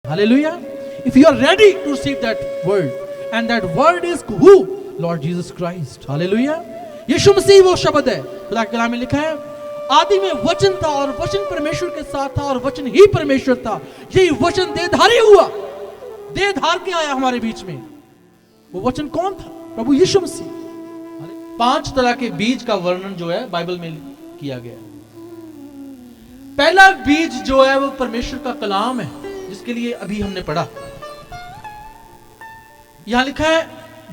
Hallelujah. If you are ready to receive that word, and that word is who? Lord Jesus Christ. Hallelujah. यीशु मसीह वो शब्द है। खुदा के कलाम में लिखा है, आदि में वचन था और वचन परमेश्वर के साथ था और वचन ही परमेश्वर था। यही वचन देहधारी हुआ, देहधार के आया हमारे बीच में। वो वचन कौन था? प्रभु यीशु मसीह। 5 तरह के बीज का वर्णन जो है बाइबल में किया गया है। पहला बीज जो है वो परमेश्वर का कलाम है, जिसके लिए अभी हमने पढ़ा। यहां लिखा है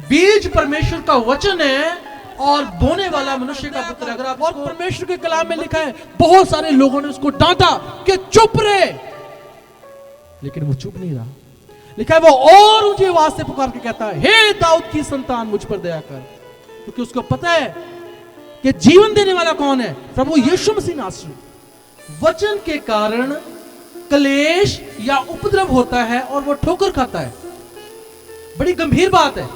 बीज परमेश्वर का वचन है और बोने वाला मनुष्य का पुत्र। अगर आप और परमेश्वर के कलाम में लिखा है, बहुत सारे लोगों ने उसको डांटा कि चुप रहे, लेकिन वो चुप नहीं रहा। लिखा है वो और ऊंची आवाज से पुकार के कहता है, हे दाऊद की संतान मुझ पर दया कर। क्योंकि उसको पता है कि जीवन देने वाला कौन है? प्रभु यीशु मसीह नासरी। वचन के कारण क्लेश या उपद्रव होता है और वो ठोकर खाता है। बड़ी गंभीर बात है।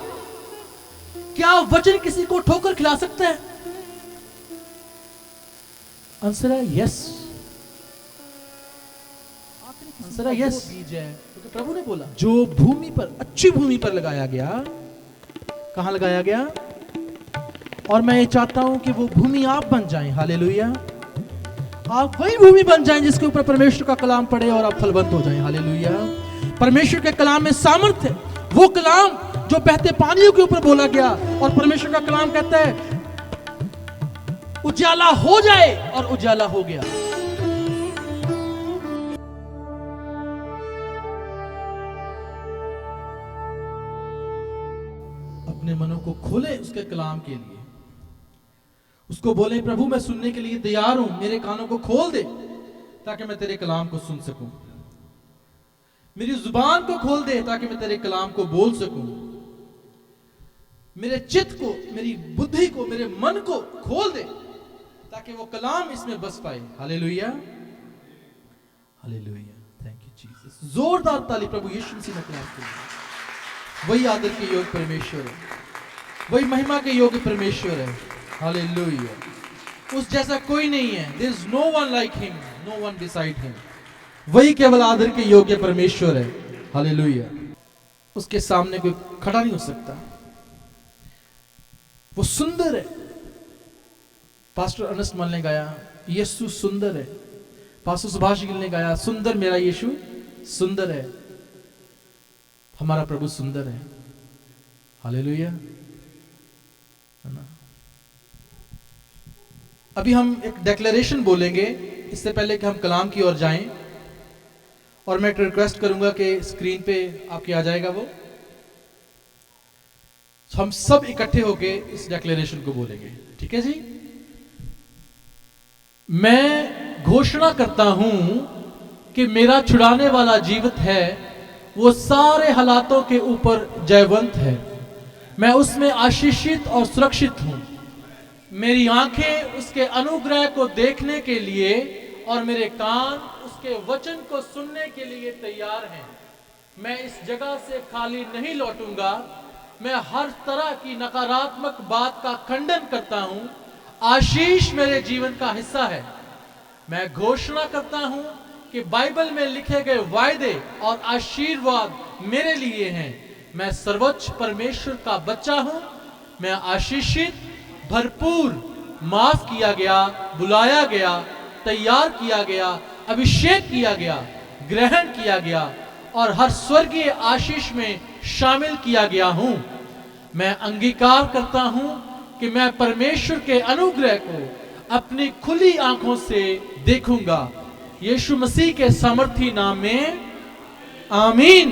क्या वचन किसी को ठोकर खिला सकता है? आंसर है यस। आंसर है यस। बीज है तो प्रभु ने बोला जो भूमि पर, अच्छी भूमि पर लगाया गया। कहां लगाया गया? और मैं ये चाहता हूं कि वो भूमि आप बन जाएं। हालेलुया। आप वही भूमि बन जाएं जिसके ऊपर परमेश्वर का कलाम पढ़े और आप फलवंत हो जाएं। हालेलुया। परमेश्वर के कलाम में सामर्थ्य है। वो कलाम जो बहते पानियों के ऊपर बोला गया, और परमेश्वर का कलाम कहता है उजाला हो जाए, और उजाला हो गया। अपने मनों को खोले उसके कलाम के लिए। उसको बोले प्रभु मैं सुनने के लिए तैयार हूं, मेरे कानों को खोल दे ताकि मैं तेरे कलाम को सुन सकूं। मेरी जुबान को खोल दे ताकि मैं तेरे कलाम को बोल सकूं। मेरे चित्त को, मेरी बुद्धि को, मेरे मन को खोल दे ताकि वो कलाम इसमें बस पाए। Hallelujah, hallelujah. Thank you Jesus. जोरदार ताली प्रभु यीशु मसीह के नाम के लिए। वही आदर के योग्य परमेश्वर है, वही महिमा के योग्य परमेश्वर है। हालेलुया। उस जैसा कोई नहीं है। There is no one like him, no one beside him. वही केवल आदर के योग्य परमेश्वर है। हालेलुया। उसके सामने कोई खड़ा नहीं हो सकता। वो सुंदर है। पास्टर अनस्ट मल ने गाया यीशु सुंदर है। पास्टर सुभाष गिल ने गाया सुंदर मेरा यीशु सुंदर है। हमारा प्रभु सुंदर है। हालेलुया। अभी हम एक डिक्लेरेशन बोलेंगे इससे पहले कि हम कलाम की ओर जाएं, और मैं एक रिक्वेस्ट करूंगा कि स्क्रीन पे आपके आ जाएगा वो। हम सब इकट्ठे होके इस डिक्लेरेशन को बोलेंगे। ठीक है जी? मैं घोषणा करता हूं कि मेरा छुड़ाने वाला जीवित है, वो सारे हालातों के ऊपर जयवंत है। मैं उसमें आशीषित और सुरक्षित हूं। मेरी आंखें उसके अनुग्रह को देखने के लिए और मेरे कान उसके वचन को सुनने के लिए तैयार हैं। मैं इस जगह से खाली नहीं लौटूंगा। मैं हर तरह की नकारात्मक बात का खंडन करता हूं। आशीष मेरे जीवन का हिस्सा है। मैं घोषणा करता हूं कि बाइबल में लिखे गए वायदे और आशीर्वाद मेरे लिए हैं। मैं सर्वोच्च परमेश्वर का बच्चा हूं। मैं आशीषित, भरपूर, माफ किया गया, बुलाया गया, तैयार किया गया, अभिषेक किया गया, ग्रहण किया गया और हर स्वर्गीय आशीष में शामिल किया गया हूं। मैं अंगीकार करता हूं कि मैं परमेश्वर के अनुग्रह को अपनी खुली आंखों से देखूंगा। यीशु मसीह के सामर्थी नाम में आमीन।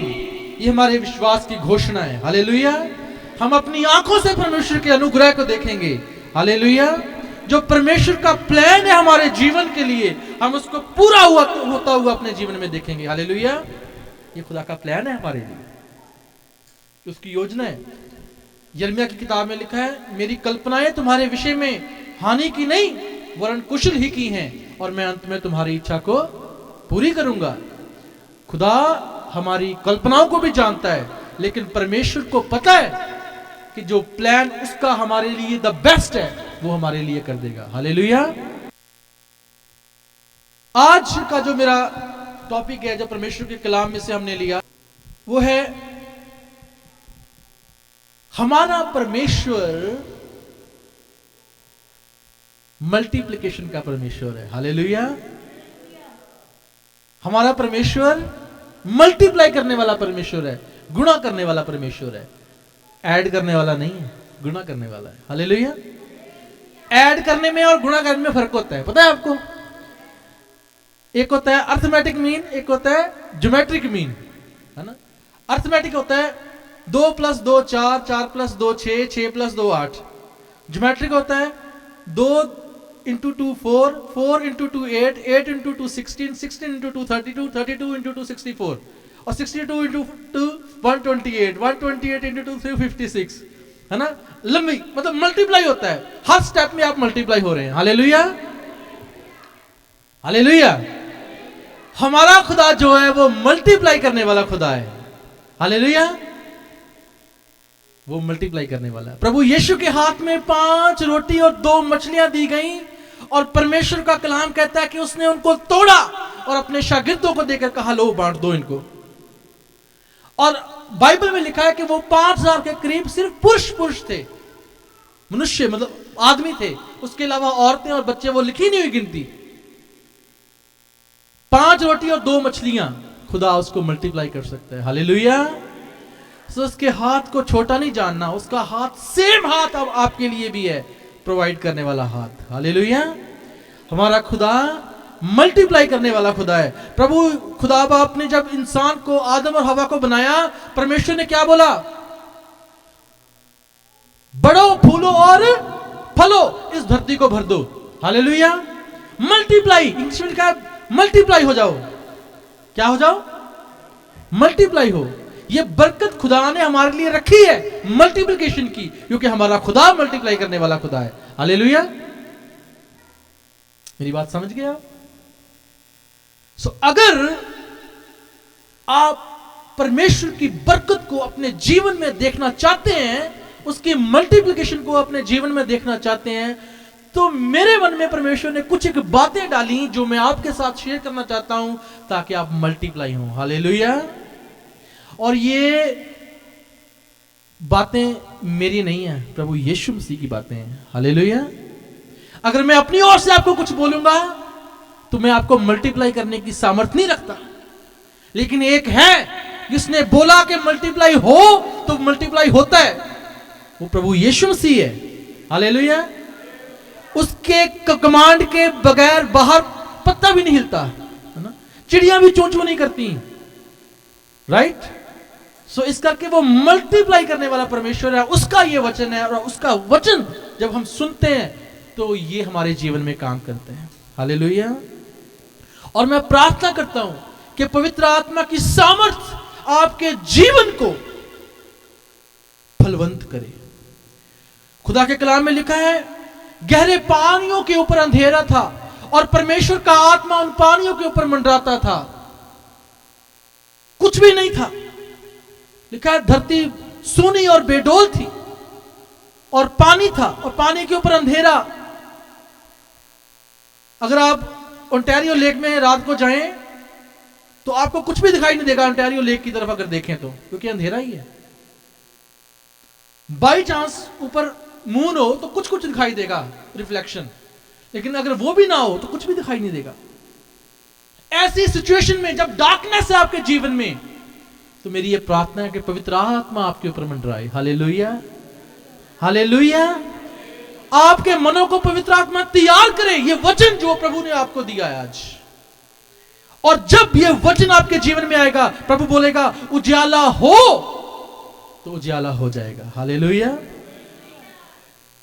ये हमारे विश्वास की घोषणा है। हालेलुया। हम अपनी आंखों से परमेश्वर के अनुग्रह को देखेंगे। हालेलुया। जो परमेश्वर का प्लान है हमारे जीवन के लिए, हम उसको पूरा होता हुआ अपने जीवन में देखेंगे। हालेलुया। ये खुदा का प्लान है हमारे लिए, उसकी योजना है। यिर्मयाह की किताब में लिखा है मेरी कल्पनाएं तुम्हारे विषय में हानि की नहीं वरन कुशल ही की हैं, और मैं अंत में तुम्हारी इच्छा को पूरी करूंगा। खुदा हमारी कल्पनाओं को भी जानता है, लेकिन परमेश्वर को पता है कि जो प्लान उसका हमारे लिए द बेस्ट है वो हमारे लिए कर देगा। हालेलुया। आज का जो मेरा टॉपिक है जो परमेश्वर के कलाम में से हमने लिया, वो है हमारा परमेश्वर मल्टीप्लिकेशन का परमेश्वर है। हालेलुया। हमारा परमेश्वर मल्टीप्लाई करने वाला परमेश्वर है, गुणा करने वाला परमेश्वर है। ऐड करने वाला नहीं है, गुणा करने वाला है। हालेलुया। ऐड करने में और गुणा करने में फर्क होता है, पता है आपको? एक होता है अर्थमेटिक मीन, एक होता है ज्योमेट्रिक मीन, है ना। अर्थमेटिक होता है 2 + 2 4, 4 + 2 6, 6 + 2 8। ज्योमेट्रिक होता है 2 × 2 4, 4 × 2 8, 8 × 2 16, 16 × 2 32, 32 × 2 64 और 62 × 2 128, 128 × 2 356, है ना। लंबी मतलब मल्टीप्लाई होता है, हर स्टेप में आप मल्टीप्लाई हो रहे हैं। Hallelujah, hallelujah. हमारा खुदा जो है वो मल्टीप्लाई करने वाला खुदा है। हालेलुया, वो मल्टीप्लाई करने वाला है। प्रभु यीशु के हाथ में 5 रोटी और 2 मछलियां दी गई और परमेश्वर का कलाम कहता है कि उसने उनको तोड़ा और अपने शागिर्दों को देकर कहा, लो बांट दो इनको। और बाइबल में लिखा है कि वो 5000 के करीब सिर्फ पुरुष थे, मनुष्य मतलब आदमी थे, उसके अलावा औरतें और बच्चे वो लिखी नहीं हुई गिनती। 5 रोटी और 2 मछलियां, खुदा उसको मल्टीप्लाई कर सकता है। हालेलुया। तो उसके हाथ को छोटा नहीं जानना, उसका हाथ सेम हाथ अब आपके लिए भी है, प्रोवाइड करने वाला हाथ। हालेलुया। हमारा खुदा मल्टीप्लाई करने वाला खुदा है। प्रभु खुदा बाप ने जब इंसान को, आदम और हवा को बनाया, परमेश्वर ने क्या बोला? बढ़ो, फूलो और फलो, इस धरती को भर दो। हालेलुया। मल्टीप्लाई, इंग्लिश में लिखा है मल्टीप्लाई हो जाओ। क्या हो जाओ? मल्टीप्लाई हो। ये बरकत खुदा ने हमारे लिए रखी है मल्टीप्लिकेशन की, क्योंकि हमारा खुदा मल्टीप्लाई करने वाला खुदा है। हालेलुया। मेरी बात समझ गए आप? अगर आप परमेश्वर की बरकत को अपने जीवन में देखना चाहते हैं, उसकी मल्टीप्लिकेशन को अपने जीवन में देखना चाहते हैं, तो मेरे मन में परमेश्वर ने कुछ एक बातें डाली जो मैं आपके साथ शेयर करना चाहता हूं, ताकि आप मल्टीप्लाई हो। हालेलुया। और ये बातें मेरी नहीं है, प्रभु यीशु मसीह की बातें हैं। हालेलुया। अगर मैं अपनी ओर से आपको कुछ बोलूंगा तो मैं आपको मल्टीप्लाई करने की सामर्थ्य नहीं रखता, लेकिन एक है जिसने बोला कि मल्टीप्लाई हो तो मल्टीप्लाई होता है, वो प्रभु यीशु मसीह है। हालेलुया। उसके कमांड के बगैर बाहर पत्ता भी नहीं हिलता, है ना। चिड़ियां भी चोंचो नहीं करती, राइट। इस करके वो मल्टीप्लाई करने वाला परमेश्वर है, उसका ये वचन है, और उसका वचन जब हम सुनते हैं तो ये हमारे जीवन में काम करते हैं। हालेलुया। और मैं प्रार्थना करता हूं कि पवित्र आत्मा की सामर्थ आपके जीवन को फलवंत करे। खुदा के कलाम में लिखा है, गहरे पानियों के ऊपर अंधेरा था और परमेश्वर का आत्मा उन पानियों के ऊपर मंडराता था, कुछ भी नहीं था। लिखा है धरती सूनी और बेडोल थी और पानी था और पानी के ऊपर अंधेरा। अगर आप ओंटारियो लेक में रात को जाएं तो आपको कुछ भी दिखाई नहीं देगा ओंटारियो लेक की तरफ अगर देखें तो, क्योंकि अंधेरा ही है। बाई चांस ऊपर मून हो तो कुछ कुछ दिखाई देगा, रिफ्लेक्शन, लेकिन अगर वो भी ना हो तो कुछ भी दिखाई नहीं देगा। ऐसी सिचुएशन में जब डार्कनेस है आपके जीवन में, तो मेरी ये प्रार्थना है कि पवित्र आत्मा आपके ऊपर मंडराए। Hallelujah, hallelujah. आपके मनों को पवित्र आत्मा तैयार करे, ये वचन जो प्रभु ने आपको दिया है आज। और जब ये वचन आपके जीवन में आएगा, प्रभु बोलेगा उजाला हो, तो उजाला हो जाएगा। हालेलुया।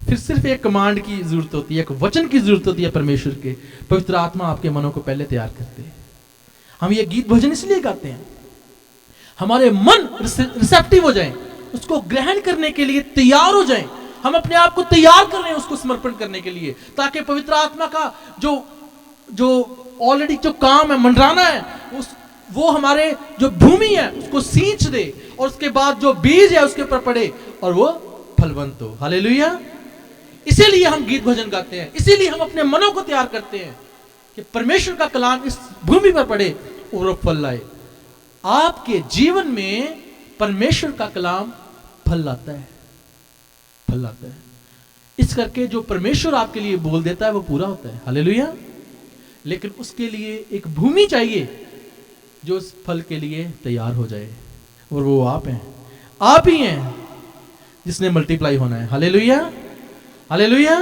फिर सिर्फ एक कमांड की जरूरत होती है, एक वचन की जरूरत होती है परमेश्वर के। पवित्र आत्मा आपके मनों को पहले तैयार करते हैं। हम ये गीत भजन इसलिए गाते हैं, हमारे मन रिसेप्टिव हो जाएं, उसको ग्रहण करने के लिए तैयार हो जाएं। हम अपने आप को तैयार कर रहे हैं उसको समर्पण करने के लिए, ताकि पवित्र आत्मा का जो ऑलरेडी जो काम है, मंडराना है, वो हमारे जो भूमि है उसको सींच दे, और उसके बाद जो बीज है उसके ऊपर पड़े और वो फलवंत हो। हालेलुया। इसीलिए हम गीत भजन गाते हैं, इसीलिए हम अपने मनों को तैयार करते हैं कि परमेश्वर का कलाम इस भूमि पर पड़े और वो फल लाए। आपके जीवन में परमेश्वर का कलाम फल लाता है, फल लाता है। इस करके जो परमेश्वर आपके लिए बोल देता है वो पूरा होता है। हालेलुया। लेकिन उसके लिए एक भूमि चाहिए जो उस फल के लिए तैयार हो जाए, और वो आप हैं, आप ही हैं जिसने मल्टीप्लाई होना है। Hallelujah, hallelujah,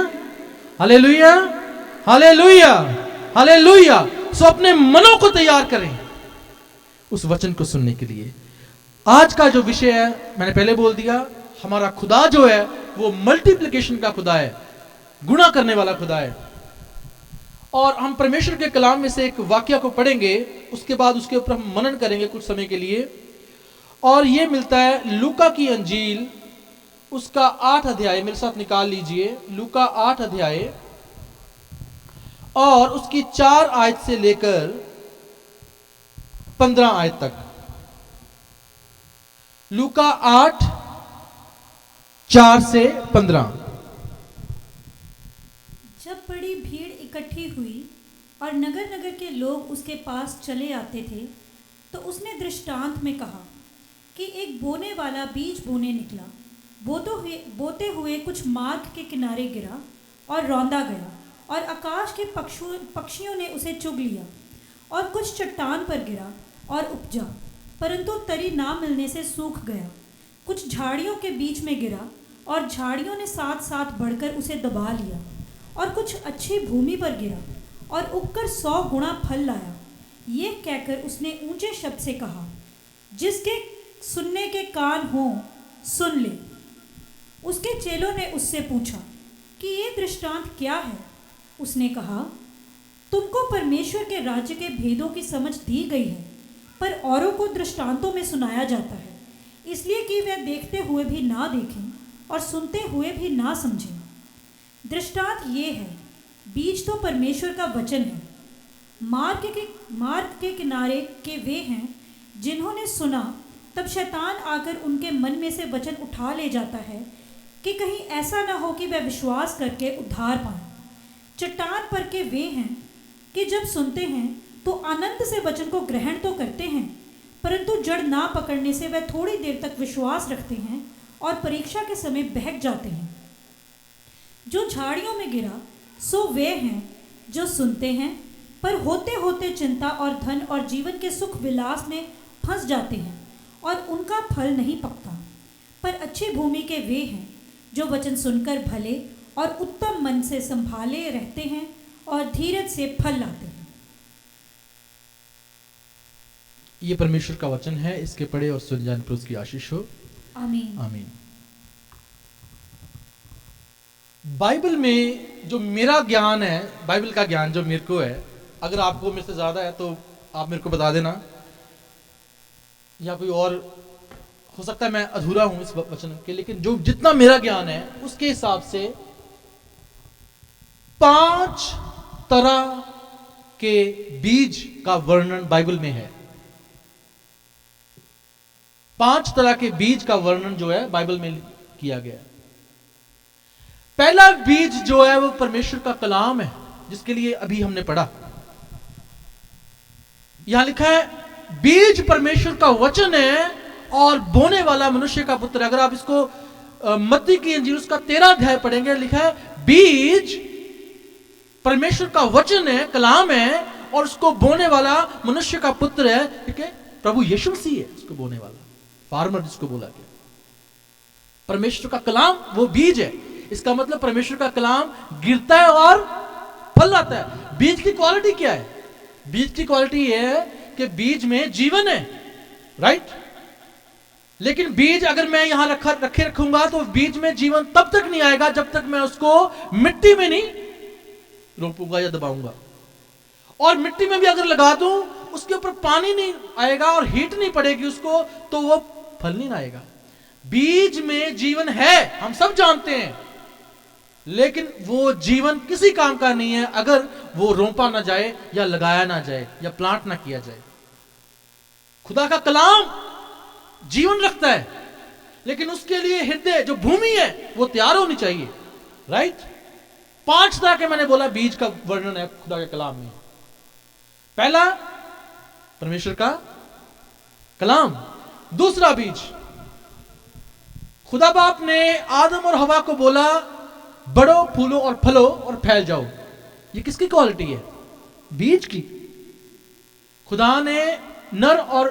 hallelujah, hallelujah, hallelujah. So अपने मनों को तैयार करें उस वचन को सुनने के लिए। आज का जो विषय है मैंने पहले बोल दिया, हमारा खुदा जो है वो मल्टीप्लिकेशन का खुदा है, गुणा करने वाला खुदा है। और हम परमेश्वर के कलाम में से एक वाक्य को पढ़ेंगे, उसके बाद उसके ऊपर हम मनन करेंगे कुछ समय के लिए। और ये मिलता है लूका की अंजील, उसका 8 अध्याय, मेरे साथ निकाल लीजिए, लूका 8 अध्याय और उसकी 4 आयत से लेकर 15 आयत तक। लूका 8 4 से 15। जब बड़ी भीड़ इकट्ठी हुई और नगर नगर के लोग उसके पास चले आते थे, तो उसने दृष्टांत में कहा कि एक बोने वाला बीज बोने निकला। बोते हुए कुछ मार्ग के किनारे गिरा और रौंदा गया, और आकाश के पक्षियों ने उसे चुग लिया। और कुछ चट्टान पर गिरा और उपजा, परंतु तरी ना मिलने से सूख गया। कुछ झाड़ियों के बीच में गिरा, और झाड़ियों ने साथ साथ बढ़कर उसे दबा लिया। और कुछ अच्छी भूमि पर गिरा और उगकर 100 गुणा फल लाया। ये कहकर उसने ऊंचे शब्द से कहा, जिसके सुनने के कान हों सुन ले। उसके चेलों ने उससे पूछा कि ये दृष्टांत क्या है? उसने कहा, तुमको परमेश्वर के राज्य के भेदों की समझ दी गई है, पर औरों को दृष्टांतों में सुनाया जाता है, इसलिए कि वे देखते हुए भी ना देखें और सुनते हुए भी ना समझें। दृष्टांत ये है, बीज तो परमेश्वर का वचन है। मार्ग के किनारे के वे हैं जिन्होंने सुना, तब शैतान आकर उनके मन में से वचन उठा ले जाता है कि कहीं ऐसा ना हो कि वे विश्वास करके उद्धार पाएं। चट्टान पर के वे हैं कि जब सुनते हैं तो आनंद से वचन को ग्रहण तो करते हैं, परंतु जड़ ना पकड़ने से वे थोड़ी देर तक विश्वास रखते हैं और परीक्षा के समय बहक जाते हैं। जो झाड़ियों में गिरा सो वे हैं जो सुनते हैं, पर होते होते चिंता और धन और जीवन के सुख विलास में फंस जाते हैं और उनका फल नहीं पकता। पर अच्छी भूमि के वे हैं जो वचन सुनकर भले और उत्तम मन से संभाले रहते हैं और धीरज से फल लाते हैं। ये परमेश्वर का वचन है, इसके पढ़े और सुन जाने पर उसकी आशीष हो। आमीन, आमीन। बाइबल में जो मेरा ज्ञान है, बाइबल का ज्ञान जो मेरे को है, अगर आपको मेरे से ज्यादा है तो आप मेरे को बता देना, या कोई और हो सकता है मैं अधूरा हूं इस वचन के, लेकिन जो जितना मेरा ज्ञान है उसके हिसाब से 5 तरह के बीज का वर्णन बाइबल में है। 5 तरह के बीज का वर्णन जो है बाइबल में किया गया है। पहला बीज जो है वो परमेश्वर का कलाम है, जिसके लिए अभी हमने पढ़ा। यहां लिखा है बीज परमेश्वर का वचन है और बोने वाला मनुष्य का पुत्र है। अगर आप इसको मत्ती की इंजील उसका 13 अध्याय पढ़ेंगे, लिखा है बीज परमेश्वर का वचन है, कलाम है, और उसको बोने वाला मनुष्य का पुत्र है। ठीक है, प्रभु यीशु मसीह है उसको बोने वाला, फार्मर जिसको बोला गया। परमेश्वर का कलाम वो बीज है, इसका मतलब परमेश्वर का कलाम गिरता है और फल आता है। बीज की क्वालिटी क्या है? बीज की क्वालिटी यह है कि बीज में जीवन है, राइट। लेकिन बीज अगर मैं यहां रखूंगा तो बीज में जीवन तब तक नहीं आएगा जब तक मैं उसको मिट्टी में नहीं रोपूंगा या दबाऊंगा। और मिट्टी में भी अगर लगा दूं, उसके ऊपर पानी नहीं आएगा और हीट नहीं पड़ेगी उसको, तो वो फल नहीं आएगा। बीज में जीवन है, हम सब जानते हैं, लेकिन वो जीवन किसी काम का नहीं है अगर वो रोपा ना जाए या लगाया ना जाए या प्लांट ना किया जाए। खुदा का कलाम जीवन रखता है, लेकिन उसके लिए हृदय जो भूमि है वो तैयार होनी चाहिए, राइट। 5 तरह के मैंने बोला बीज का वर्णन है खुदा के कलाम में। पहला परमेश्वर का कलाम। दूसरा बीज, खुदा बाप ने आदम और हवा को बोला बढ़ो, फूलो और फलो और फैल जाओ। ये किसकी क्वालिटी है? बीज की। खुदा ने नर और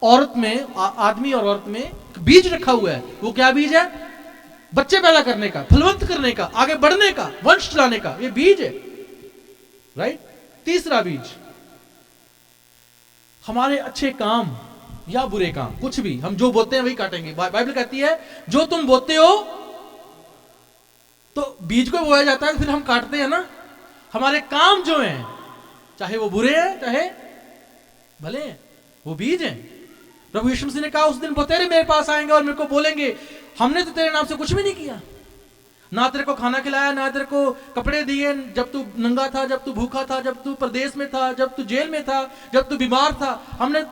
औरत में, आदमी और औरत में बीज रखा हुआ है। वो क्या बीज है? बच्चे पैदा करने का, फलवंत करने का, आगे बढ़ने का, वंश चलाने का, ये बीज है। राइट। तीसरा बीज, हमारे अच्छे काम या बुरे काम, कुछ भी हम जो बोते हैं वही काटेंगे। बाइबल कहती है जो तुम बोते हो, तो बीज को बोया जाता है, फिर हम काटते हैं ना। हमारे काम जो हैं, चाहे वो बुरे हैं चाहे भले हैं, वो बीज हैं। प्रभु यीशु मसीह ने कहा उस दिन बतेरे मेरे पास आएंगे और मेरे को बोलेंगे हमने तो तेरे नाम से कुछ भी नहीं किया, ना तेरे को खाना खिलाया, ना तेरे को कपड़े दिए जब तू नंगा था, जब तू भूखा था, जब तू परदेश में था, जब तू जेल में था, जब तू बीमार था, हमने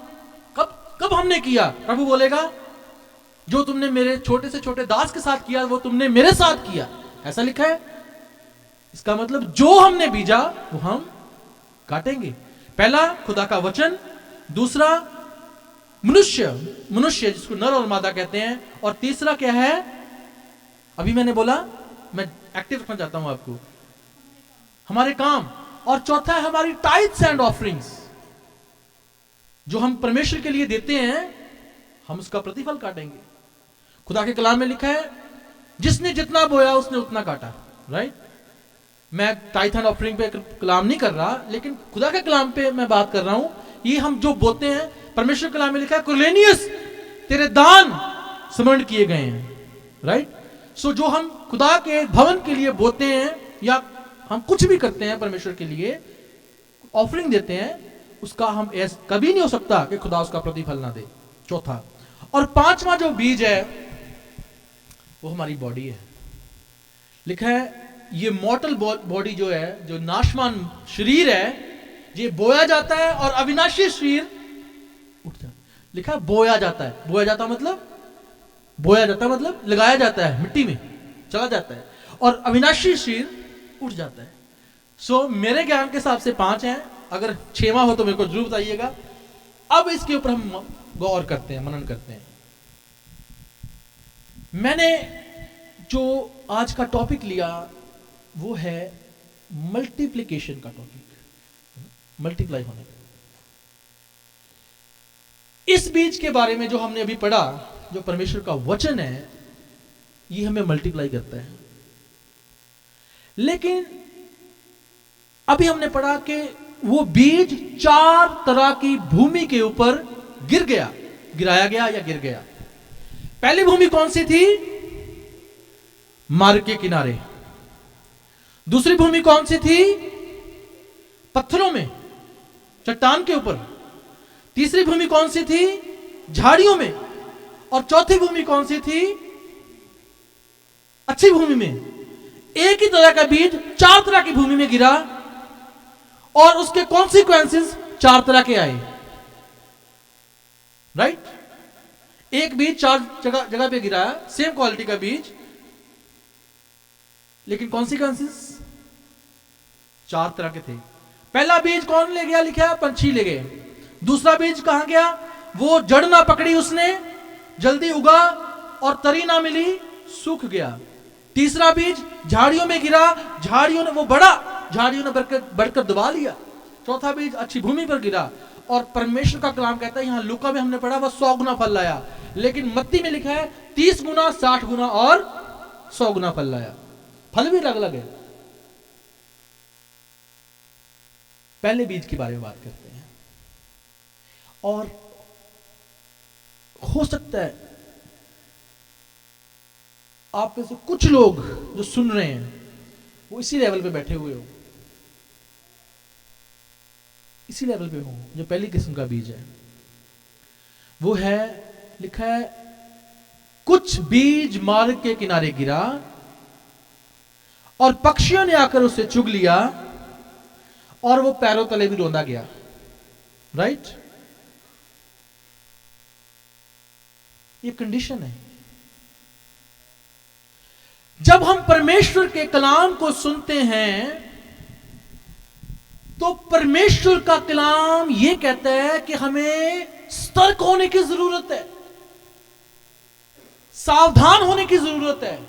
कब हमने किया? प्रभु बोलेगा जो तुमने मेरे छोटे से छोटे दास के साथ किया वो तुमने मेरे साथ किया। ऐसा लिखा है। इसका मतलब जो हमने बीजा वो हम काटेंगे। पहला खुदा का वचन, दूसरा मनुष्य जिसको नर और मादा कहते हैं, और तीसरा क्या है? अभी मैंने बोला, मैं एक्टिव रखना चाहता हूं आपको, हमारे काम। और चौथा है हमारी टाइथ्स एंड ऑफरिंग्स, जो हम परमेश्वर के लिए देते हैं, हम उसका प्रतिफल काटेंगे। खुदा के कलाम में लिखा है जिसने जितना बोया उसने उतना काटा। राइट। मैं टाइथ एंड ऑफरिंग पे कलाम नहीं कर रहा, लेकिन खुदा के कलाम पे मैं बात कर रहा हूं। ये हम जो बोते हैं, परमेश्वर के कलाम में लिखा है कुरलेनियस तेरे दान स्मरण किए गए हैं। राइट। सो जो हम खुदा के भवन के लिए बोते हैं या हम कुछ भी करते हैं परमेश्वर के लिए, ऑफरिंग देते हैं, उसका हम कभी नहीं हो सकता कि खुदा उसका प्रतिफल ना दे। चौथा। और पांचवा जो बीज है वो हमारी बॉडी है। लिखा है ये मॉर्टल बॉडी जो है, जो नाशवान शरीर है, ये बोया जाता है और अविनाशी शरीर उठ जाता है। लिखा है बोया जाता है। बोया जाता मतलब लगाया जाता है, मिट्टी में चला जाता है, और अविनाशी शरीर उठ जाता है। सो मेरे ज्ञान के हिसाब से 5 हैं। अगर 6वां हो तो मेरे को जरूर बताइएगा। अब इसके ऊपर हम गौर करते हैं, मनन करते हैं। मैंने जो आज का टॉपिक लिया वो है मल्टीप्लिकेशन का टॉपिक, मल्टीप्लाई होने का। इस बीज के बारे में जो हमने अभी पढ़ा, जो परमेश्वर का वचन है, ये हमें मल्टीप्लाई करता है। लेकिन अभी हमने पढ़ा कि वो बीज 4 तरह की भूमि के ऊपर गिराया गया या गिर गया। पहली भूमि कौन सी थी? मार्ग के किनारे। दूसरी भूमि कौन सी थी? पत्थरों में, चट्टान के ऊपर। तीसरी भूमि कौन सी थी? झाड़ियों में। और चौथी भूमि कौन सी थी? अच्छी भूमि में। एक ही तरह का बीज 4 तरह की भूमि में गिरा और उसके कॉन्सिक्वेंसेस 4 तरह के आए। राइट। एक बीज 4 जगह पे गिरा, सेम क्वालिटी का बीज, लेकिन कॉन्सिक्वेंसेस 4 तरह के थे। पहला बीज कौन ले गया? लिखा है पंछी ले गए। दूसरा बीज कहां गया? वो जड़ ना पकड़ी उसने, जल्दी उगा और तरी ना मिली, सूख गया। तीसरा बीज झाड़ियों में गिरा, झाड़ियों ने वो बढ़ा, झाड़ियों ने बढ़कर दबा लिया। चौथा बीज अच्छी भूमि पर गिरा, और परमेश्वर का कलाम कहता है, यहां लूका में हमने पढ़ा, वह 100 गुना फल लाया। लेकिन मत्ती में लिखा है 30 गुना, 60 गुना और 100 गुना फल लाया। फल भी अलग अलग है। पहले बीज के बारे में बात करते हैं। और हो सकता है आप में से कुछ लोग जो सुन रहे हैं वो इसी लेवल पे बैठे हुए हो, इसी लेवल पे हो। जो पहली किस्म का बीज है वो है, लिखा है कुछ बीज मार्ग के किनारे गिरा और पक्षियों ने आकर उसे चुग लिया और वो पैरों तले भी रौंदा गया। राइट। ये कंडीशन है। जब हम परमेश्वर के कलाम को सुनते हैं तो तो परमेश्वर का कलाम ये कहता है कि हमें सतर्क होने की जरूरत है, सावधान होने की जरूरत है।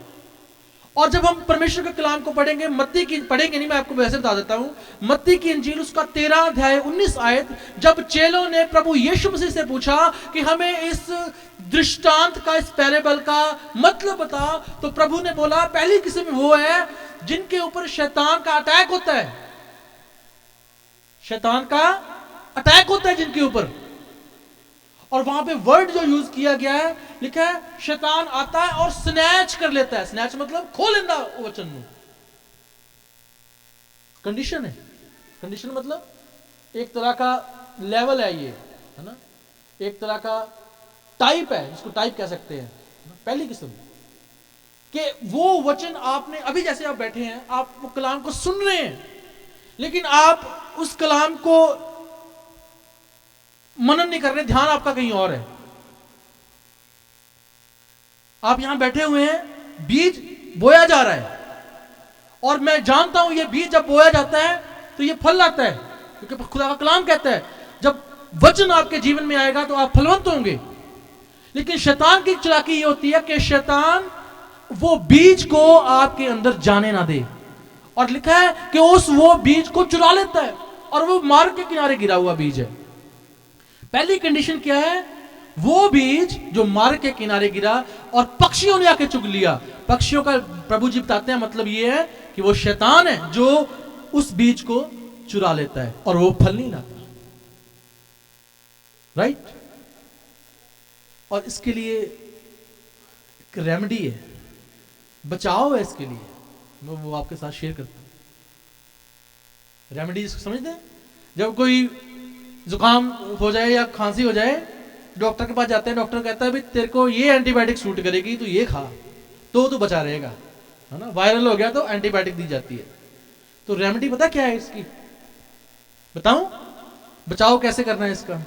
और जब हम परमेश्वर के कलाम को पढ़ेंगे, मत्ती की पढ़ेंगे नहीं, मैं आपको वैसे बता देता हूं, मत्ती की इंजील उसका 13 अध्याय 19 आयत, जब चेलों ने प्रभु यीशु मसीह से पूछा कि हमें इस दृष्टांत का, इस पैरेबल का मतलब बता, तो प्रभु ने बोला पहली किस्म वो है जिनके ऊपर शैतान का अटैक होता है। शैतान का अटैक होता है जिनके ऊपर। और वहां पे वर्ड जो यूज किया गया है, लिखा है शैतान आता है और स्नैच कर लेता है। स्नैच मतलब खो लेना वचन में। कंडीशन है, कंडीशन मतलब एक तरह का लेवल है, ये है ना, एक तरह का टाइप है, इसको टाइप कह सकते हैं। पहली किस्म कि वो वचन आपने अभी, जैसे आप बैठे हैं, आप वो कलाम को सुन रहे हैं, लेकिन आप उस कलाम को मनन नहीं कर रहे, ध्यान आपका कहीं और है। आप यहां बैठे हुए हैं, बीज बोया जा रहा है, और मैं जानता हूं ये बीज जब बोया जाता है तो ये फल लाता है, क्योंकि खुदा का कलाम कहता है जब वचन आपके जीवन में आएगा तो आप फलवंत होंगे। लेकिन शैतान की चालाकी ये होती है कि शैतान वो बीज को आपके अंदर जाने ना दे, और लिखा है कि वो बीज को चुरा लेता है, और वो मार्ग के किनारे गिरा हुआ बीज है। पहली कंडीशन क्या है? वो बीज जो मार्ग के किनारे गिरा और पक्षियों ने आके चुग लिया। पक्षियों का प्रभु जी बताते हैं मतलब ये है कि वो शैतान है जो उस बीज को चुरा लेता है और वो फल नहीं लाता। राइट? और इसके लिए एक रेमेडी है, बचाव है इसके लिए, मैं वो आपके साथ शेयर करता हूं। रेमेडी इसको समझते हैं? जब कोई जुकाम हो जाए या खांसी हो जाए, डॉक्टर के पास जाते हैं, डॉक्टर कहता है भाई तेरे को ये एंटीबायोटिक सूट करेगी, तो ये खा तो तू बचा रहेगा, है ना। वायरल हो गया तो एंटीबायोटिक दी जाती है। तो रेमेडी पता क्या है इसकी? बताऊं बचाव कैसे करना है इसका?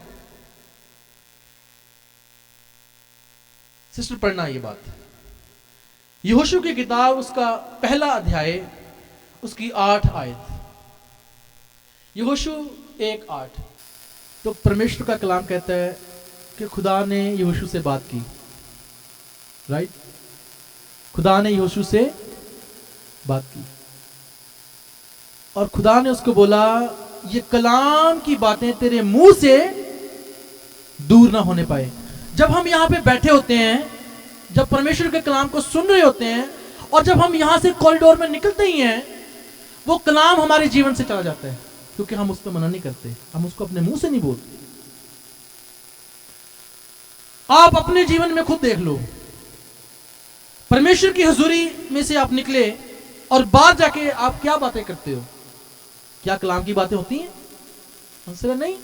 सिस्टर पढ़ना ये बात, यहोशू की किताब उसका पहला अध्याय उसकी 8 आयत, यहोशू 1:8। तो परमेश्वर का कलाम कहता है कि खुदा ने यहोशू से बात की। राइट? खुदा ने यहोशू से बात की और खुदा ने उसको बोला ये कलाम की बातें तेरे मुंह से दूर ना होने पाए। जब हम यहां पे बैठे होते हैं, जब परमेश्वर के कलाम को सुन रहे होते हैं, और जब हम यहां से कॉरिडोर में निकलते ही हैं, वो कलाम हमारे जीवन से चला जाता है, क्योंकि हम उस पर मनन नहीं करते, हम उसको अपने मुंह से नहीं बोलते। आप अपने जीवन में खुद देख लो, परमेश्वर की हुजूरी में से आप निकले और बाहर जाके आप क्या बातें करते हो? क्या कलाम की बातें होती हैं? आंसर नहीं।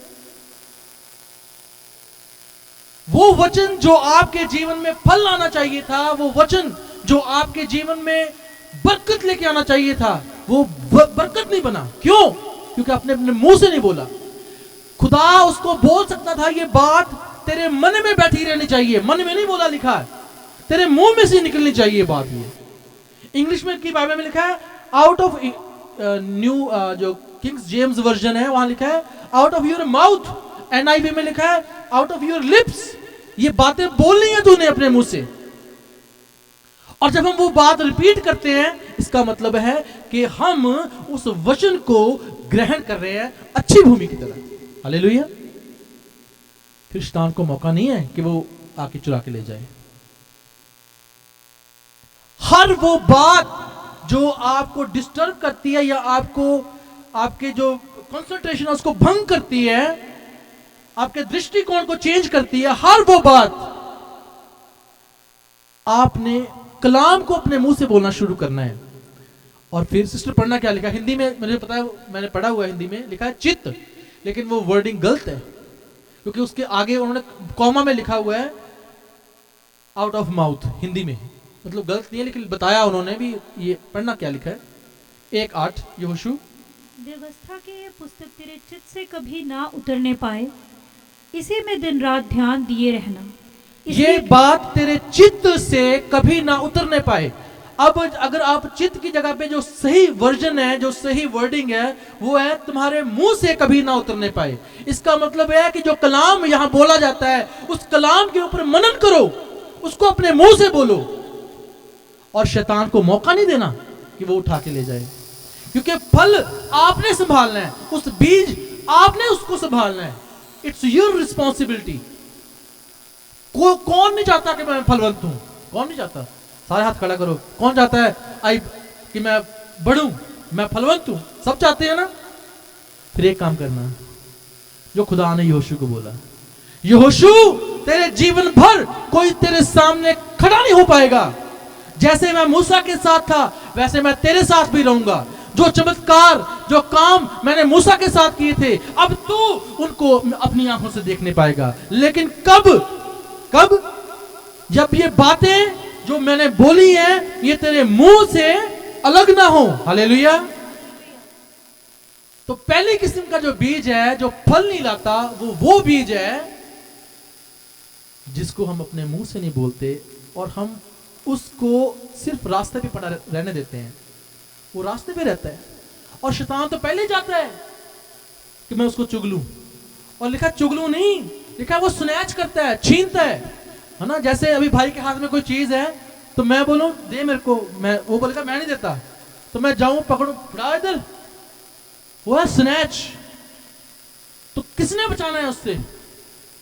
वो वचन जो आपके जीवन में फल लाना चाहिए था, वो वचन जो आपके जीवन में बरकत लेके आना चाहिए था, वो बरकत नहीं बना। क्यों? क्योंकि आपने अपने मुंह से नहीं बोला। खुदा उसको बोल सकता था ये बात तेरे मन में बैठी रहनी चाहिए, मन में नहीं बोला, लिखा है तेरे मुंह में से निकलनी चाहिए बात। ये इंग्लिश में की बाइबल में लिखा है, आउट ऑफ न्यू जो किंग्स जेम्स वर्जन है वहां लिखा है out of your mouth, NIV में लिखा है आउट ऑफ योर लिप्स। ये बातें बोलनी है तूने अपने मुंह से। और जब हम वो बात रिपीट करते हैं, इसका मतलब है कि हम उस वचन को ग्रहण कर रहे हैं अच्छी भूमि की तरह। हालेलुया। फिर शैतान को मौका नहीं है कि वो आके चुरा के ले जाए। हर वो बात जो आपको डिस्टर्ब करती है या आपको आपके जो कंसंट्रेशन है उसको भंग करती है, आपके दृष्टिकोण को चेंज करती है, हर वो बात आपने कलाम को अपने मुंह से बोलना शुरू करना है। और फिर सिस्टर पढ़ना क्या लिखा हिंदी में, मुझे पता है, मैंने पढ़ा हुआ है हिंदी में, लिखा है चित्त, लेकिन वो वर्डिंग गलत है, क्योंकि उसके आगे उन्होंने कॉमा में लिखा हुआ है आउट ऑफ माउथ। हिंदी में मतलब गलत नहीं है, लेकिन बताया उन्होंने भी। ये पढ़ना क्या लिखा है 1:8 यहोशू। व्यवस्था की ये पुस्तक तेरे चित्त से कभी ना उतरने पाए, इसी में दिन रात ध्यान दिए रहना। ये बात तेरे चित्त से कभी ना उतरने पाए। अब अगर आप चित्त की जगह पे जो सही वर्जन है, जो सही वर्डिंग है, वो है तुम्हारे मुंह से कभी ना उतरने पाए। इसका मतलब है कि जो कलाम यहां बोला जाता है, उस कलाम के ऊपर मनन करो, उसको अपने मुंह से बोलो, और शैतान को मौका नहीं देना कि वो उठा के ले जाए, क्योंकि फल आपने संभालना है, उस बीज आपने उसको संभालना है। It's your responsibility. कौन नहीं चाहता कि मैं फलवंत हूं? कौन नहीं चाहता? सारे हाथ खड़ा करो। कौन चाहता है आई कि मैं बढ़ूं, मैं फलवंत हूं? सब चाहते हैं ना। फिर एक काम करना जो खुदा ने यहोशू को बोला, यहोशू तेरे जीवन भर कोई तेरे सामने खड़ा नहीं हो पाएगा। जैसे मैं मूसा के साथ था वैसे मैं तेरे साथ भी रहूंगा। जो चमत्कार, जो काम मैंने मूसा के साथ किए थे, अब तू उनको अपनी आंखों से देखने पाएगा। लेकिन कब? जब ये बातें जो मैंने बोली हैं ये तेरे मुंह से अलग ना हो। हालेलुया। तो पहली किस्म का जो बीज है जो फल नहीं लाता, वो बीज है जिसको हम अपने मुंह से नहीं बोलते और हम उसको सिर्फ रास्ते पे पड़ा रहने देते हैं। वो रास्ते पे रहता है और शैतान तो पहले जाता है कि मैं उसको चुगलूं, और लिखा चुगलूं नहीं, लिखा वो स्नैच करता है, छीनता है ना। जैसे अभी भाई के हाथ में कोई चीज है तो मैं बोलूं दे मेरे को, वो बोलेगा मैं नहीं देता, तो मैं जाऊं पकड़ूं, फड़ा इधर, वो है स्नैच। तो किसने बचाना है उससे?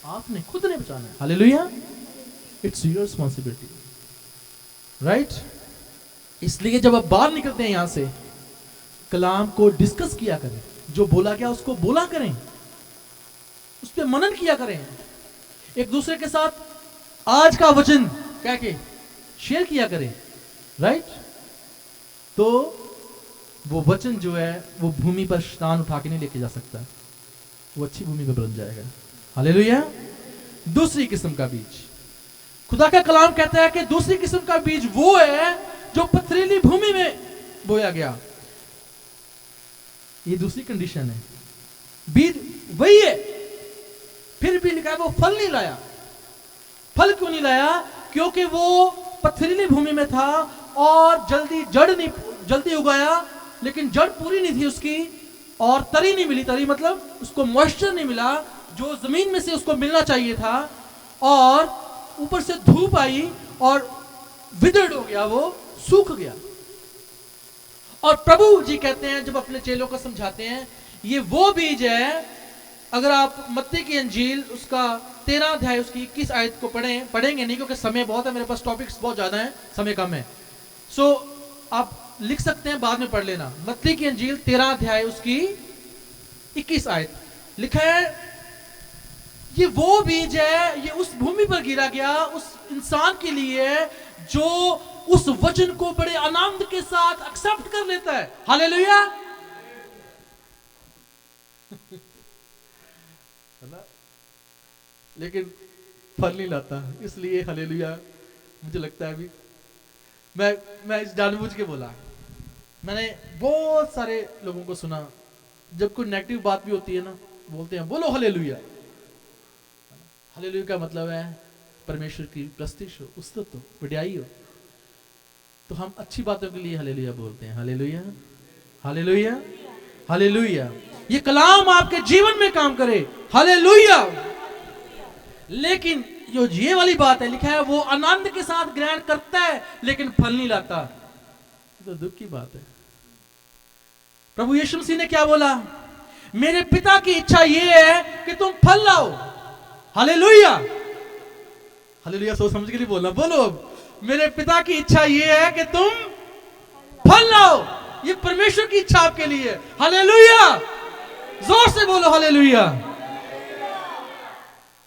आपने, खुद ने बचाना है। Hallelujah. It's your responsibility, right. इसलिए जब आप बाहर निकलते हैं यहां से, कलाम को डिस्कस किया करें, जो बोला गया उसको बोला करें, उस पर मनन किया करें, एक दूसरे के साथ आज का वचन कह के शेयर किया करें, राइट। तो वो वचन जो है वो भूमि पर शैतान उठा के नहीं लेके जा सकता, वो अच्छी भूमि पर बन जाएगा। हालेलुया। दूसरी किस्म का बीज, खुदा का कलाम कहता है कि दूसरी किस्म का बीज वो है जो पथरीली भूमि में बोया गया। ये दूसरी कंडीशन है। बीज वही है, फिर भी लिखा है वो फल नहीं लाया। फल क्यों नहीं लाया? क्योंकि वो पथरीली भूमि में था और जल्दी उगाया, लेकिन जड़ पूरी नहीं थी उसकी, और तरी नहीं मिली। तरी मतलब उसको मॉइस्चर नहीं मिला जो जमीन में से उसको मिलना चाहिए था, और ऊपर से धूप आई और विदर्ड हो गया, वो सूख गया। और प्रभु जी कहते हैं जब अपने चेलों को समझाते हैं, ये वो बीज है। अगर आप मत्ती की अंजील उसका 13 अध्याय उसकी 21 आयत को पढ़ेंगे नहीं क्योंकि समय बहुत है, मेरे पास टॉपिक्स बहुत ज्यादा हैं, समय कम है। सो आप लिख सकते हैं, बाद में पढ़ लेना। मत्ती की अंजील 13 अध्याय उसकी 21 आयत लिखा है, ये वो बीज है, ये उस भूमि पर गिरा गया उस इंसान के लिए जो उस वचन को बड़े आनंद के साथ एक्सेप्ट कर लेता है। हालेलुया। लेकिन फल नहीं लाता, इसलिए हालेलुया। मुझे लगता है अभी मैं इस जानबूझ के बोला। मैंने बहुत सारे लोगों को सुना, जब कोई नेगेटिव बात भी होती है ना, बोलते हैं बोलो हालेलुया। हालेलुया का मतलब है परमेश्वर की प्रस्तुति हो, उस्तत हो, वड्याई हो। तो हम अच्छी बातों के लिए हालेलुया बोलते हैं। Hallelujah, hallelujah, hallelujah. ये कलाम आपके जीवन में काम करे। हालेलुया। लेकिन जो ये वाली बात है, लिखा है वो आनंद के साथ ग्रहण करता है लेकिन फल नहीं लाता, तो दुख की बात है। प्रभु यीशु मसीह ने क्या बोला? मेरे पिता की इच्छा ये है कि तुम फल लाओ। Hallelujah, hallelujah. सोच समझ के नहीं बोलना, बोलो अब, मेरे पिता की इच्छा ये है कि तुम फल लाओ। ये परमेश्वर की इच्छा आपके लिए। हालेलुया। जोर से बोलो हालेलुया।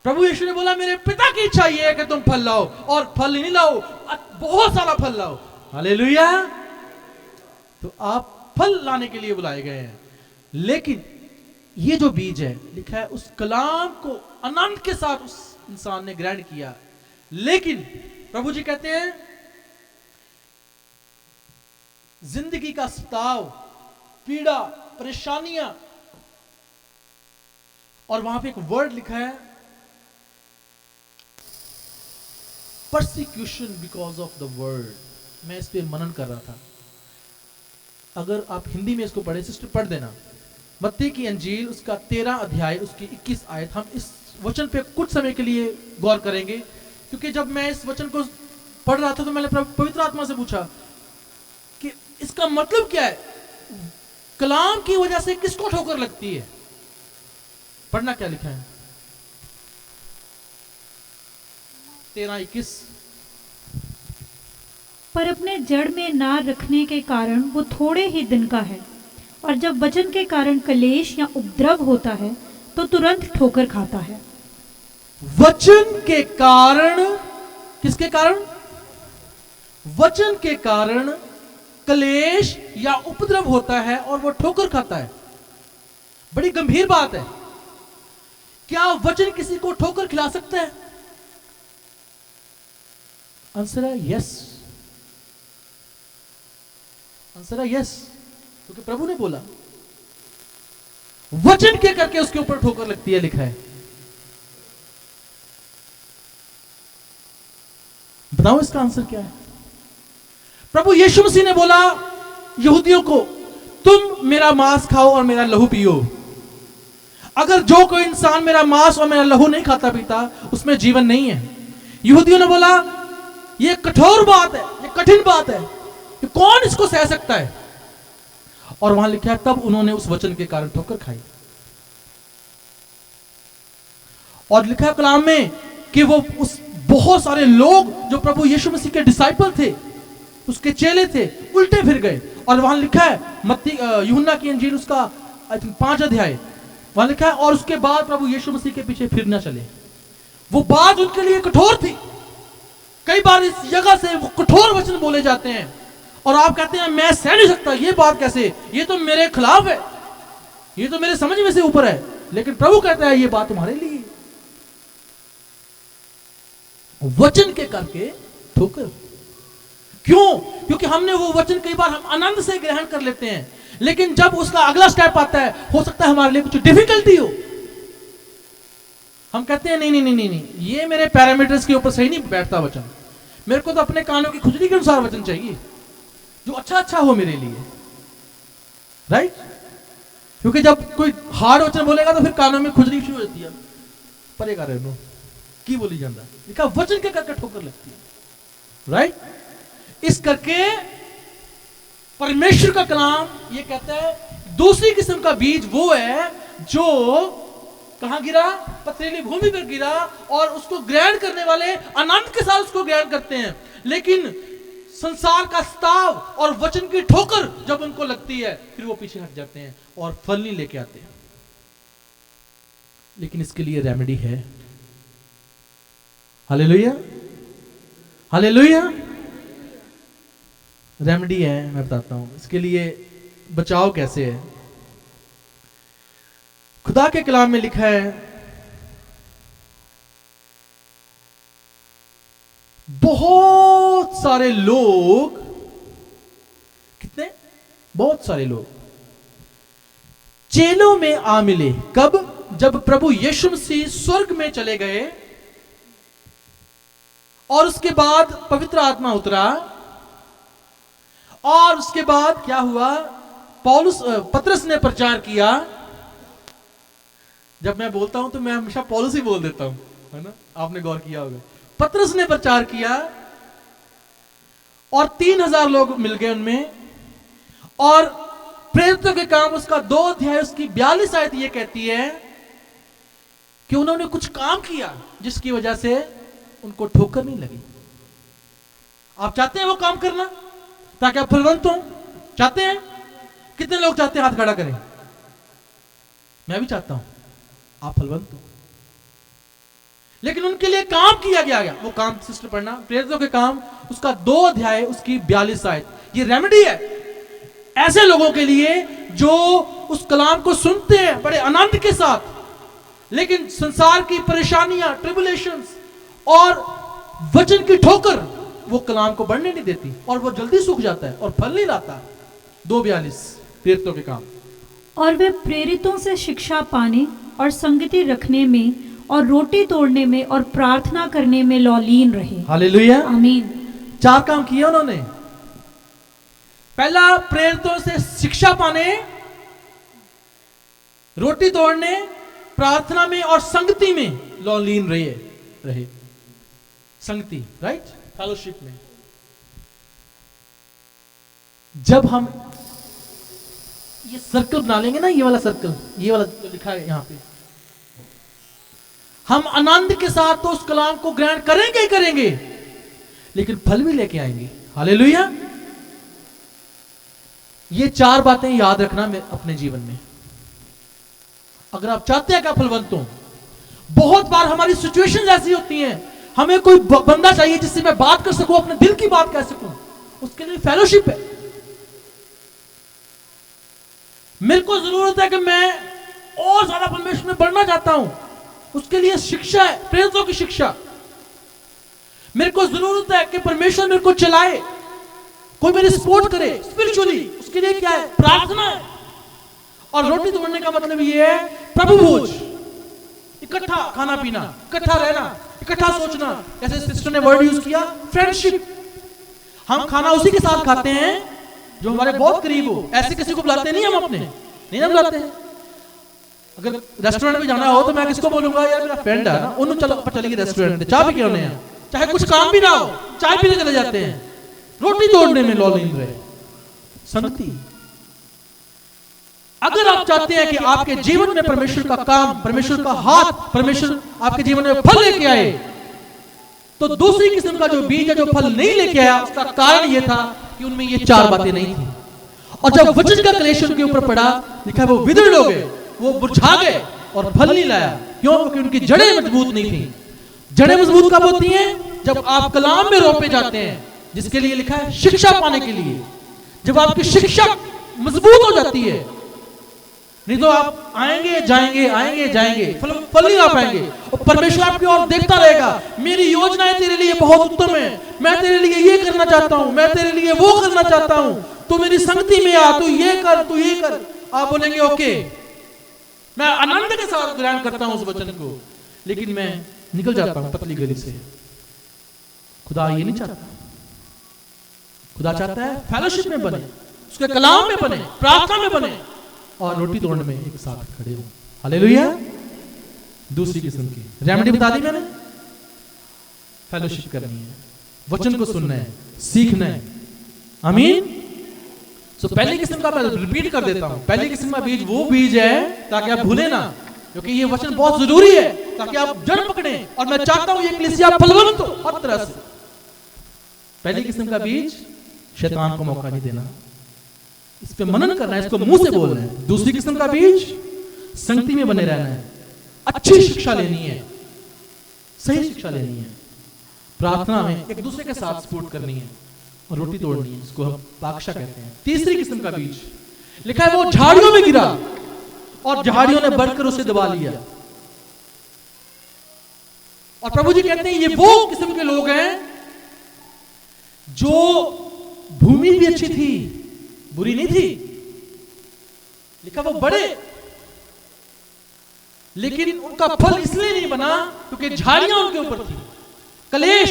प्रभु यीशु ने बोला मेरे पिता की इच्छा ये है कि तुम फल लाओ, और फल नहीं लाओ, बहुत सारा फल लाओ। हालेलुया। तो आप फल लाने के लिए बुलाए गए हैं। लेकिन ये जो बीज है, लिखा है उस कलाम को आनंद के साथ उस इंसान ने ग्रहण किया, लेकिन प्रभु जी कहते हैं जिंदगी का सताव, पीड़ा, परेशानियां, और वहां पे एक वर्ड लिखा है persecution because of the word, मैं इस पे मनन कर रहा था। अगर आप हिंदी में इसको पढ़े, सिस्टर पढ़ देना, मत्ती की अंजील उसका 13 अध्याय उसकी 21 आयत। हम इस वचन पे कुछ समय के लिए गौर करेंगे, क्योंकि जब मैं इस वचन को पढ़ रहा था तो मैंने पवित्र आत्मा से पूछा कि इसका मतलब क्या है, कलाम की वजह से किसको ठोकर लगती है। पढ़ना क्या लिखा है 13:21। पर अपने जड़ में ना रखने के कारण वो थोड़े ही दिन का है, और जब वचन के कारण कलेश या उपद्रव होता है तो तुरंत ठोकर खाता है। वचन के कारण, किसके कारण? वचन के कारण कलेश या उपद्रव होता है और वो ठोकर खाता है। बड़ी गंभीर बात है। क्या वचन किसी को ठोकर खिला सकता है? आंसर है यस। आंसर है यस, क्योंकि प्रभु ने बोला वचन के करके उसके ऊपर ठोकर लगती है, लिखा है। बताओ इसका आंसर क्या है? प्रभु यीशु मसीह ने बोला यहूदियों को, तुम मेरा मांस खाओ और मेरा लहू पियो। अगर जो कोई इंसान मेरा मांस और मेरा लहू नहीं खाता पीता, उसमें जीवन नहीं है। यहूदियों ने बोला यह कठोर बात है, यह कठिन बात है, कि कौन इसको सह सकता है। और वहां लिखा है तब उन्होंने उस वचन के कारण ठोकर खाई। और लिखा है कलाम में कि वो उस बहुत सारे लोग जो प्रभु यीशु मसीह के डिसाइपल थे, उसके चेले थे, उल्टे फिर गए। और वहां लिखा है मत्ती यूहन्ना की अंजील उसका 5 अध्याय, वहां लिखा है और उसके बाद प्रभु यीशु मसीह के पीछे फिर न चले। वो बात उनके लिए कठोर थी। कई बार इस जगह से वो कठोर वचन बोले जाते हैं और आप कहते हैं मैं सह नहीं सकता, ये बात कैसे, ये तो मेरे खिलाफ है, ये तो मेरे समझ में से ऊपर है। लेकिन प्रभु कहता है ये बात तुम्हारे लिए। वचन के करके ठोकर क्यों? क्योंकि हमने वो वचन कई बार हम आनंद से ग्रहण कर लेते हैं, लेकिन जब उसका अगला स्टेप आता है, हो सकता है हमारे लिए कुछ डिफिकल्टी हो। हम कहते हैं नहीं नहीं नहीं नहीं, ये मेरे पैरामीटर्स के ऊपर सही नहीं बैठता वचन, मेरे को तो अपने कानों की खुजली के अनुसार वचन चाहिए, जो अच्छा अच्छा हो मेरे लिए, राइट? क्योंकि जब कोई हार्ड वचन बोलेगा तो फिर कानों में खुजली शुरू हो जाती है, परेगा रहनो की बोली जाता है। लिखा वचन के करके ठोकर लगती है, राइट? इस करके परमेश्वर का कलाम ये कहता है दूसरी किस्म का बीज वो है जो कहां गिरा? पथरीली भूमि पर गिरा, और उसको ग्रहण करने वाले आनंद के साथ उसको ग्रहण करते हैं, लेकिन संसार का स्ताव और वचन की ठोकर जब उनको लगती है फिर वो पीछे हट जाते हैं और फल नहीं लेके आते हैं। लेकिन इसके लिए रेमेडी है। Hallelujah, hallelujah. रेमेडी है, मैं बताता हूं इसके लिए बचाव कैसे है। खुदा के कलाम में लिखा है बहुत सारे लोग, कितने? बहुत सारे लोग चेलों में आ मिले। कब? जब प्रभु यीशु मसीह स्वर्ग में चले गए और उसके बाद पवित्र आत्मा उतरा, और उसके बाद क्या हुआ? पतरस ने प्रचार किया। जब मैं बोलता हूं तो मैं हमेशा पौलुस ही बोल देता हूं, है ना? आपने गौर किया होगा। पतरस ने प्रचार किया और 3000 लोग मिल गए उनमें। और प्रेरितों के काम उसका 2 अध्याय उसकी 42 आयत ये कहती है कि उन्होंने कुछ काम किया जिसकी वजह से उनको ठोकर नहीं लगी। आप चाहते हैं वो काम करना ताकि आप फलवंत हो? चाहते हैं? कितने लोग चाहते हैं? हाथ खड़ा करें। मैं भी चाहता हूं आप फलवंत हो, लेकिन उनके लिए काम किया गया। वो काम सिस्टर पढ़ना, प्रेरितों के काम उसका 2 अध्याय उसकी 42 आयत। ये रेमेडी है ऐसे लोगों के लिए जो उस कलाम को सुनते हैं बड़े आनंद के साथ, लेकिन संसार की परेशानियां, ट्रिबुलेशंस और वचन की ठोकर वो कलाम को बढ़ने नहीं देती और वो जल्दी सूख जाता है और फल नहीं लाता। 2:42 प्रेरितों के काम। और वे प्रेरितों से शिक्षा पाने और संगति रखने में और रोटी तोड़ने में और प्रार्थना करने में लौलीन रहे। हालेलुया, आमीन। 4 काम किए उन्होंने। पहला, प्रेरितों से शिक्षा पाने, रोटी तोड़ने, प्रार्थना में और संगति में लीन रहे संगति, राइट, फेलोशिप में। जब हम ये सर्कल बना लेंगे ना, ये वाला सर्कल, ये वाला जो लिखा है यहां पे, हम आनंद के साथ तो उस कलाम को ग्रहण करेंगे ही करेंगे, लेकिन फल भी लेके आएंगे। हालेलुया। ये 4 बातें याद रखना अपने जीवन में, अगर आप चाहते हैं कि आप फलवंत हो। बहुत बार हमारी सिचुएशंस ऐसी होती हैं, हमें कोई बंदा चाहिए जिससे मैं बात कर सकूं, अपने दिल की बात कह सकूं, उसके लिए फेलोशिप है। मेरे को जरूरत है कि मैं और ज्यादा परमेश्वर में बढ़ना चाहता हूं, उसके लिए शिक्षा है, प्रेरितों की शिक्षा। मेरे को जरूरत है कि परमेश्वर मेरे को चलाए, कोई मेरी सपोर्ट करे स्पिरिचुअली, उसके लिए क्या है? प्रार्थना है। और रोटी तोड़ने का मतलब ये है प्रभु भोज, इकट्ठा खाना पीना, इकट्ठा रहना, इकट्ठा सोचना। जैसे सिस्टर ने वर्ड यूज किया, फ्रेंडशिप। हम खाना उसी के साथ खाते हैं जो हमारे बहुत करीब हो, ऐसे किसी को बुलाते नहीं, हम अपने नहीं ना बुलाते हैं। अगर रेस्टोरेंट में जाना हो तो मैं किसको बोलूंगा, यार मेरा फ्रेंड है ना, उन्होंने चलो चलेगी रेस्टोरेंट, चाय भी क्यों नहीं, चाहे कुछ काम भी ना हो, चाय पीने चले जाते हैं। रोटी तोड़ने में लीन रहे, संगति। अगर आप चाहते हैं कि आपके जीवन में परमेश्वर का काम, परमेश्वर का हाथ, परमेश्वर आपके जीवन में फल लेके आए, तो दूसरी किस्म का जो बीज है जो फल नहीं लेके आया, उसका कारण यह था कि उनमें ये 4 बातें नहीं थी। और जब वचन का क्लेश उनके ऊपर पड़ा, लिखा है वो विदर्ड हो गए, वो मुरझा गए और फल नहीं लाया। क्यों? क्योंकि उनकी जड़ें मजबूत नहीं थी। जड़ें मजबूत कब होती हैं? जब आप कलाम में रोपे जाते हैं, जिसके लिए लिखा है शिक्षा पाने के लिए। जब आपकी शिक्षा मजबूत हो जाती है, नहीं तो आप आएंगे जाएंगे, आएंगे जाएंगे, फल नहीं ला पाएंगे। और परमेश्वर आपकी ओर देखता रहेगा, मेरी योजनाएं तेरे लिए बहुत उत्तम है, मैं तेरे लिए ये करना चाहता हूं, मैं तेरे लिए वो करना चाहता हूं, तू मेरी संगति में आ, तू ये कर, तू ये कर। आप बोलेंगे ओके, मैं आनंद के साथ ग्रहण करता हूं उस वचन को, लेकिन मैं निकल जाता हूं पतली गली से। खुदा ये नहीं चाहता। खुदा चाहता है फेलोशिप में बने, उसके कलाम में बने, प्रार्थना में बने और रोटी तोड़ने में एक साथ खड़े हो। हालेलुया। दूसरी किस्म की रेमेडी बता दी मैंने, फेलोशिप करनी है, वचन को सुनना है, सीखना है। आमीन। सो पहली किस्म का मैं रिपीट कर देता हूं, पहली किस्म का बीज वो बीज है ताकि आप भूले ना, क्योंकि ये वचन बहुत जरूरी है ताकि आप जड़ पकड़े। और मैं चाहता हूं ये कलीसिया फलवंत हो हर तरह से। पहली किस्म का बीज शैतान को मौका नहीं देना, इस पे मनन करना है, इसको मुंह से बोलना है। दूसरी किस्म का बीज संगति में बने रहना है, अच्छी शिक्षा लेनी है, सही शिक्षा लेनी है, प्रार्थना में एक दूसरे के साथ सपोर्ट करनी है और रोटी तोड़नी है, इसको हम बादशाह कहते हैं। तीसरी किस्म का बीज लिखा है वो झाड़ियों में गिरा और झाड़ियों ने बढ़कर उसे दबा लिया। और प्रभु जी कहते हैं ये वो किस्म के लोग हैं जो भूमि भी अच्छी थी, बुरी नहीं थी, लिखा वो बड़े, लेकिन उनका फल इसलिए नहीं बना क्योंकि झाड़ियां उनके ऊपर थी, कलेश,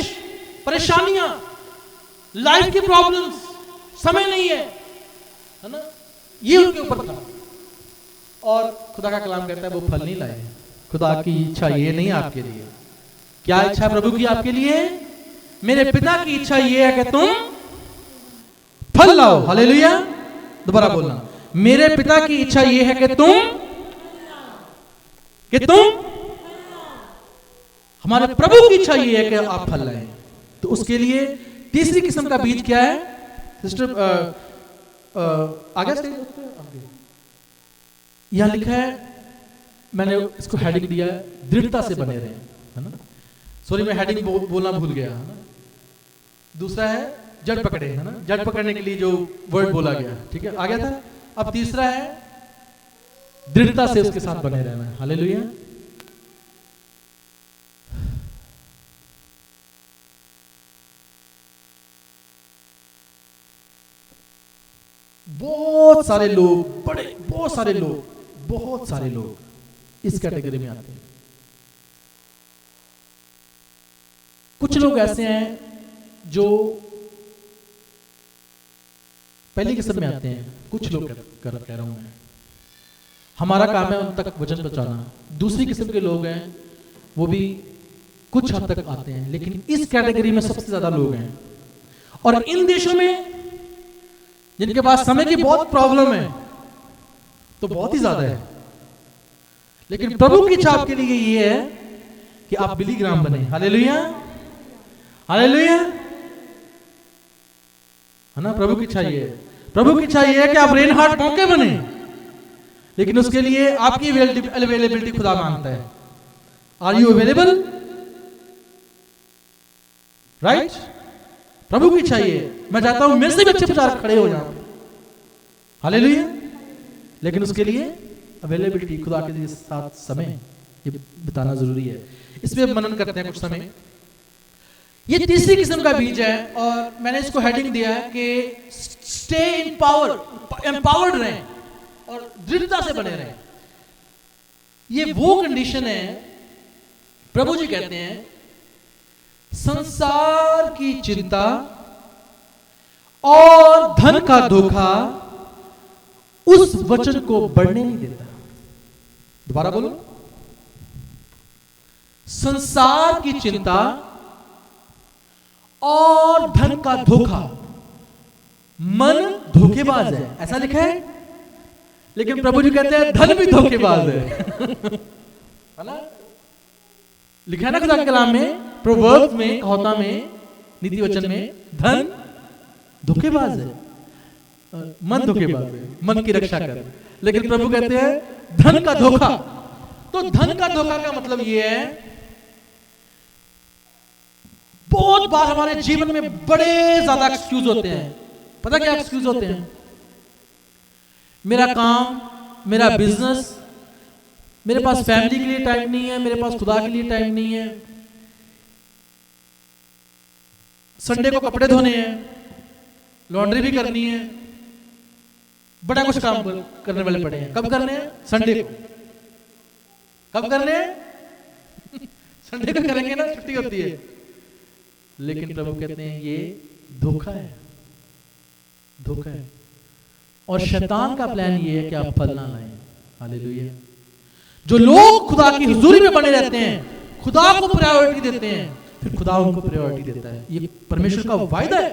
परेशानियां, लाइफ की प्रॉब्लम्स, समय नहीं है ना, ये उनके ऊपर था। और खुदा का कलाम कहता है वो फल नहीं लाए। खुदा की इच्छा ये नहीं आपके लिए। क्या इच्छा प्रभु की आपके लिए? मेरे पिता की इच्छा ये है कि तुम फल लाओ। हालेलुया। दोबारा बोलना, मेरे पिता की इच्छा ये है कि तुम हमारे प्रभु की इच्छा ये है कि आप फल लाएं। तो उसके लिए तीसरी किस्म का बीज क्या है सिस्टर? आगे यहां लिखा है, मैंने इसको हेडिंग दिया है, दृढ़ता से बने रहे, है ना। सॉरी मैं हेडिंग बोलना भूल गया, है ना। दूसरा है जड़ पकड़े, है ना, जड़ पकड़ने के लिए जो वर्ड बोला गया, ठीक है, आ गया था। अब तीसरा है दृढ़ता से उसके साथ बने रहना है। हालेलुया। बहुत सारे लोग, बहुत सारे लोग इस कैटेगरी में आते हैं। कुछ लोग ऐसे हैं जो पहली किस्म में आते हैं, कुछ लोग कह रहा हूं मैं, हमारा काम है उन तक वचन पहुंचाना। दूसरी किस्म के लोग हैं, वो भी कुछ हद तक आते हैं, लेकिन इस कैटेगरी में सबसे ज्यादा लोग हैं। और इन देशों में जिनके पास समय की बहुत प्रॉब्लम है तो बहुत ही ज्यादा है, लेकिन प्रभु की इच्छा आपके लिए ये है कि आप बिली ग्राम बने। हालेलुया, हालेलुया, है ना। प्रभु की इच्छा ये है, प्रभु की इच्छा ये है कि आप रेनहार्ड मौके बने, लेकिन उसके लिए आपकी अवेलेबिलिटी खुदा मांगता है। Are you available? राइट? प्रभु की इच्छा ये है। मैं चाहता हूं मेरे से भी अच्छे प्रचारक खड़े हो जाएं। हालेलुया, लेकिन उसके लिए अवेलेबिलिटी, खुदा के साथ समय ये बिताना जरूरी है। इस पे मनन करते हैं कुछ समय। ये तीसरी किस्म का बीज है और मैंने इसको हेडिंग दिया है कि स्टे इन पावर, एम्पावर्ड रहें और दृढ़ता से बने रहें। ये वो कंडीशन है, प्रभु जी कहते हैं, संसार की चिंता और धन का धोखा उस वचन को बढ़ने नहीं देता। दोबारा बोलो, संसार की चिंता और धन का धोखा, मन धोखेबाज है, ऐसा लिखा है, लेकिन प्रभु जी कहते हैं धन भी धोखेबाज है ना। लिखा है ना खुदा के कलाम में, प्रोवर्ब्स में, कहावता में, नीति वचन में, धन धोखेबाज है, मन धोखेबाज है, मन की रक्षा कर। लेकिन प्रभु कहते हैं धन का धोखा। तो धन का धोखा का मतलब यह है, बहुत बार हमारे जीवन में बड़े ज्यादा एक्सक्यूज होते हैं। पता क्या एक्सक्यूज होते हैं? मेरा काम, मेरा बिजनेस, मेरे पास फैमिली के लिए टाइम नहीं है, मेरे पास खुदा के लिए टाइम नहीं है, संडे को कपड़े धोने हैं, लॉन्ड्री भी करनी है, बड़ा कुछ काम करने वाले पड़े हैं। कब करने हैं? संडे को। कब करने हैं? संडे को करेंगे ना, छुट्टी होती है। लेकिन प्रभु कहते हैं ये धोखा है, धोखा है। और शैतान का प्लान ये है कि आप फल ना लाएं। हालेलुया। जो लोग खुदा की हुजूरी में बने रहते हैं, खुदा को प्रायोरिटी देते हैं, फिर खुदा उनको प्रायोरिटी देता है। ये परमेश्वर का वायदा है।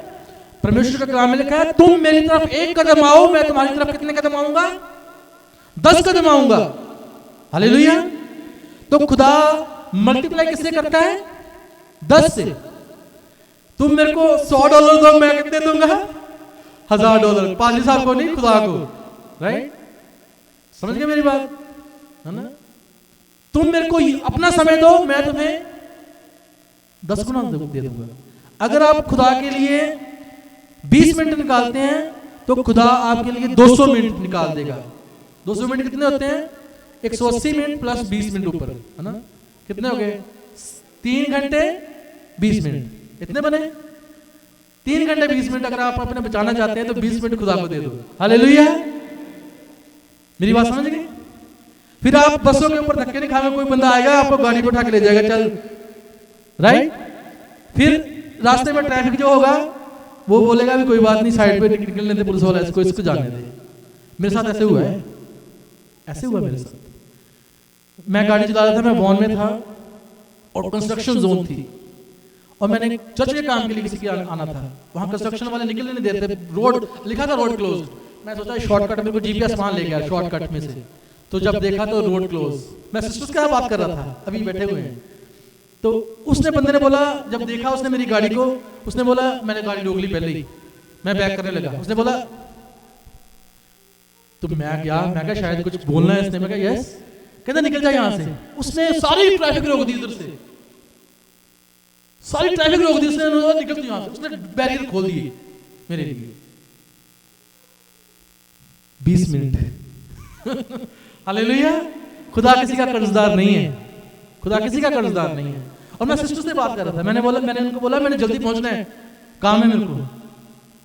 परमेश्वर का कलाम में लिखा है, तुम मेरी तरफ एक कदम आओ, मैं तुम्हारी तरफ कितने कदम आऊंगा? 10 कदम आऊंगा। हालेलुया। तो खुदा मल्टीप्लाई किससे करता है? 10 से। तुम मेरे को $100 दो, मैं कितने दूंगा? $1000। पाजी साहब को नहीं, खुदा को। राइट? समझ गए मेरी बात, है ना। तुम मेरे को अपना समय दो, मैं तुम्हें 10 गुना दे दूंगा। अगर आप खुदा के लिए 20 मिनट निकालते हैं तो खुदा आपके लिए 200 मिनट निकाल देगा। 200 मिनट कितने होते हैं? 180 मिनट प्लस 20 मिनट ऊपर, है ना। कितने हो गए? 3 घंटे 20 मिनट। इतने बने? 3 घंटे 20 मिनट अगर आप अपने बचाना चाहते हैं तो 20 मिनट खुदा को दे दो। हालेलुया। मेरी बात समझ गए? फिर आप बसों के ऊपर धक्के नहीं खाओगे, कोई बंदा आएगा आपको गाड़ी पे उठा के ले जाएगा, चल। राइट? फिर रास्ते में ट्रैफिक जो होगा वो बोलेगा भी कोई बात नहीं, साइड पे निकलने दे पुलिस वाला, इसको जाने दे। मेरे साथ ऐसे हुआ है, ऐसे हुआ मेरे साथ। मैं गाड़ी चला रहा था, मैं वॉन में था और कंस्ट्रक्शन जोन थी और मैंने चर्च के काम के लिए किसी के आना था। वहां कंस्ट्रक्शन वाले निकलने नहीं देते, रोड लिखा था रोड क्लोज। मैं सोचा शॉर्टकट, मेरे को जीपीएस मान ले गया शॉर्टकट में से, तो जब देखा तो रोड क्लोज। मैं सिस्टर्स के साथ बात कर रहा था, अभी बैठे हुए हैं। तो उसने बंदे ने बोला, जब देखा उसने मेरी गाड़ी को, उसने बोला, मैंने गाड़ी रोक ली पहले ही, मैं बैक करने लगा। उसने बोला तो मैं क्या शायद कुछ बोलना है इसने। मैं कहा यस। कहता निकल जा यहां से। उसने सारी ट्रैफिक रोक दी, इधर से सारी ट्रैफिक रोक दी उसने, निकल यहां से। उसने बैरियर खोल दिए मेरे लिए। 20 मिनट। हालेलुया। खुदा किसी का कर्जदार नहीं है, खुदा किसी का कर्जदार नहीं है। और मैं सिस्टर से बात कर रहा था, मैंने उनको बोला मैंने जल्दी पहुंचना है, काम है मेरे को,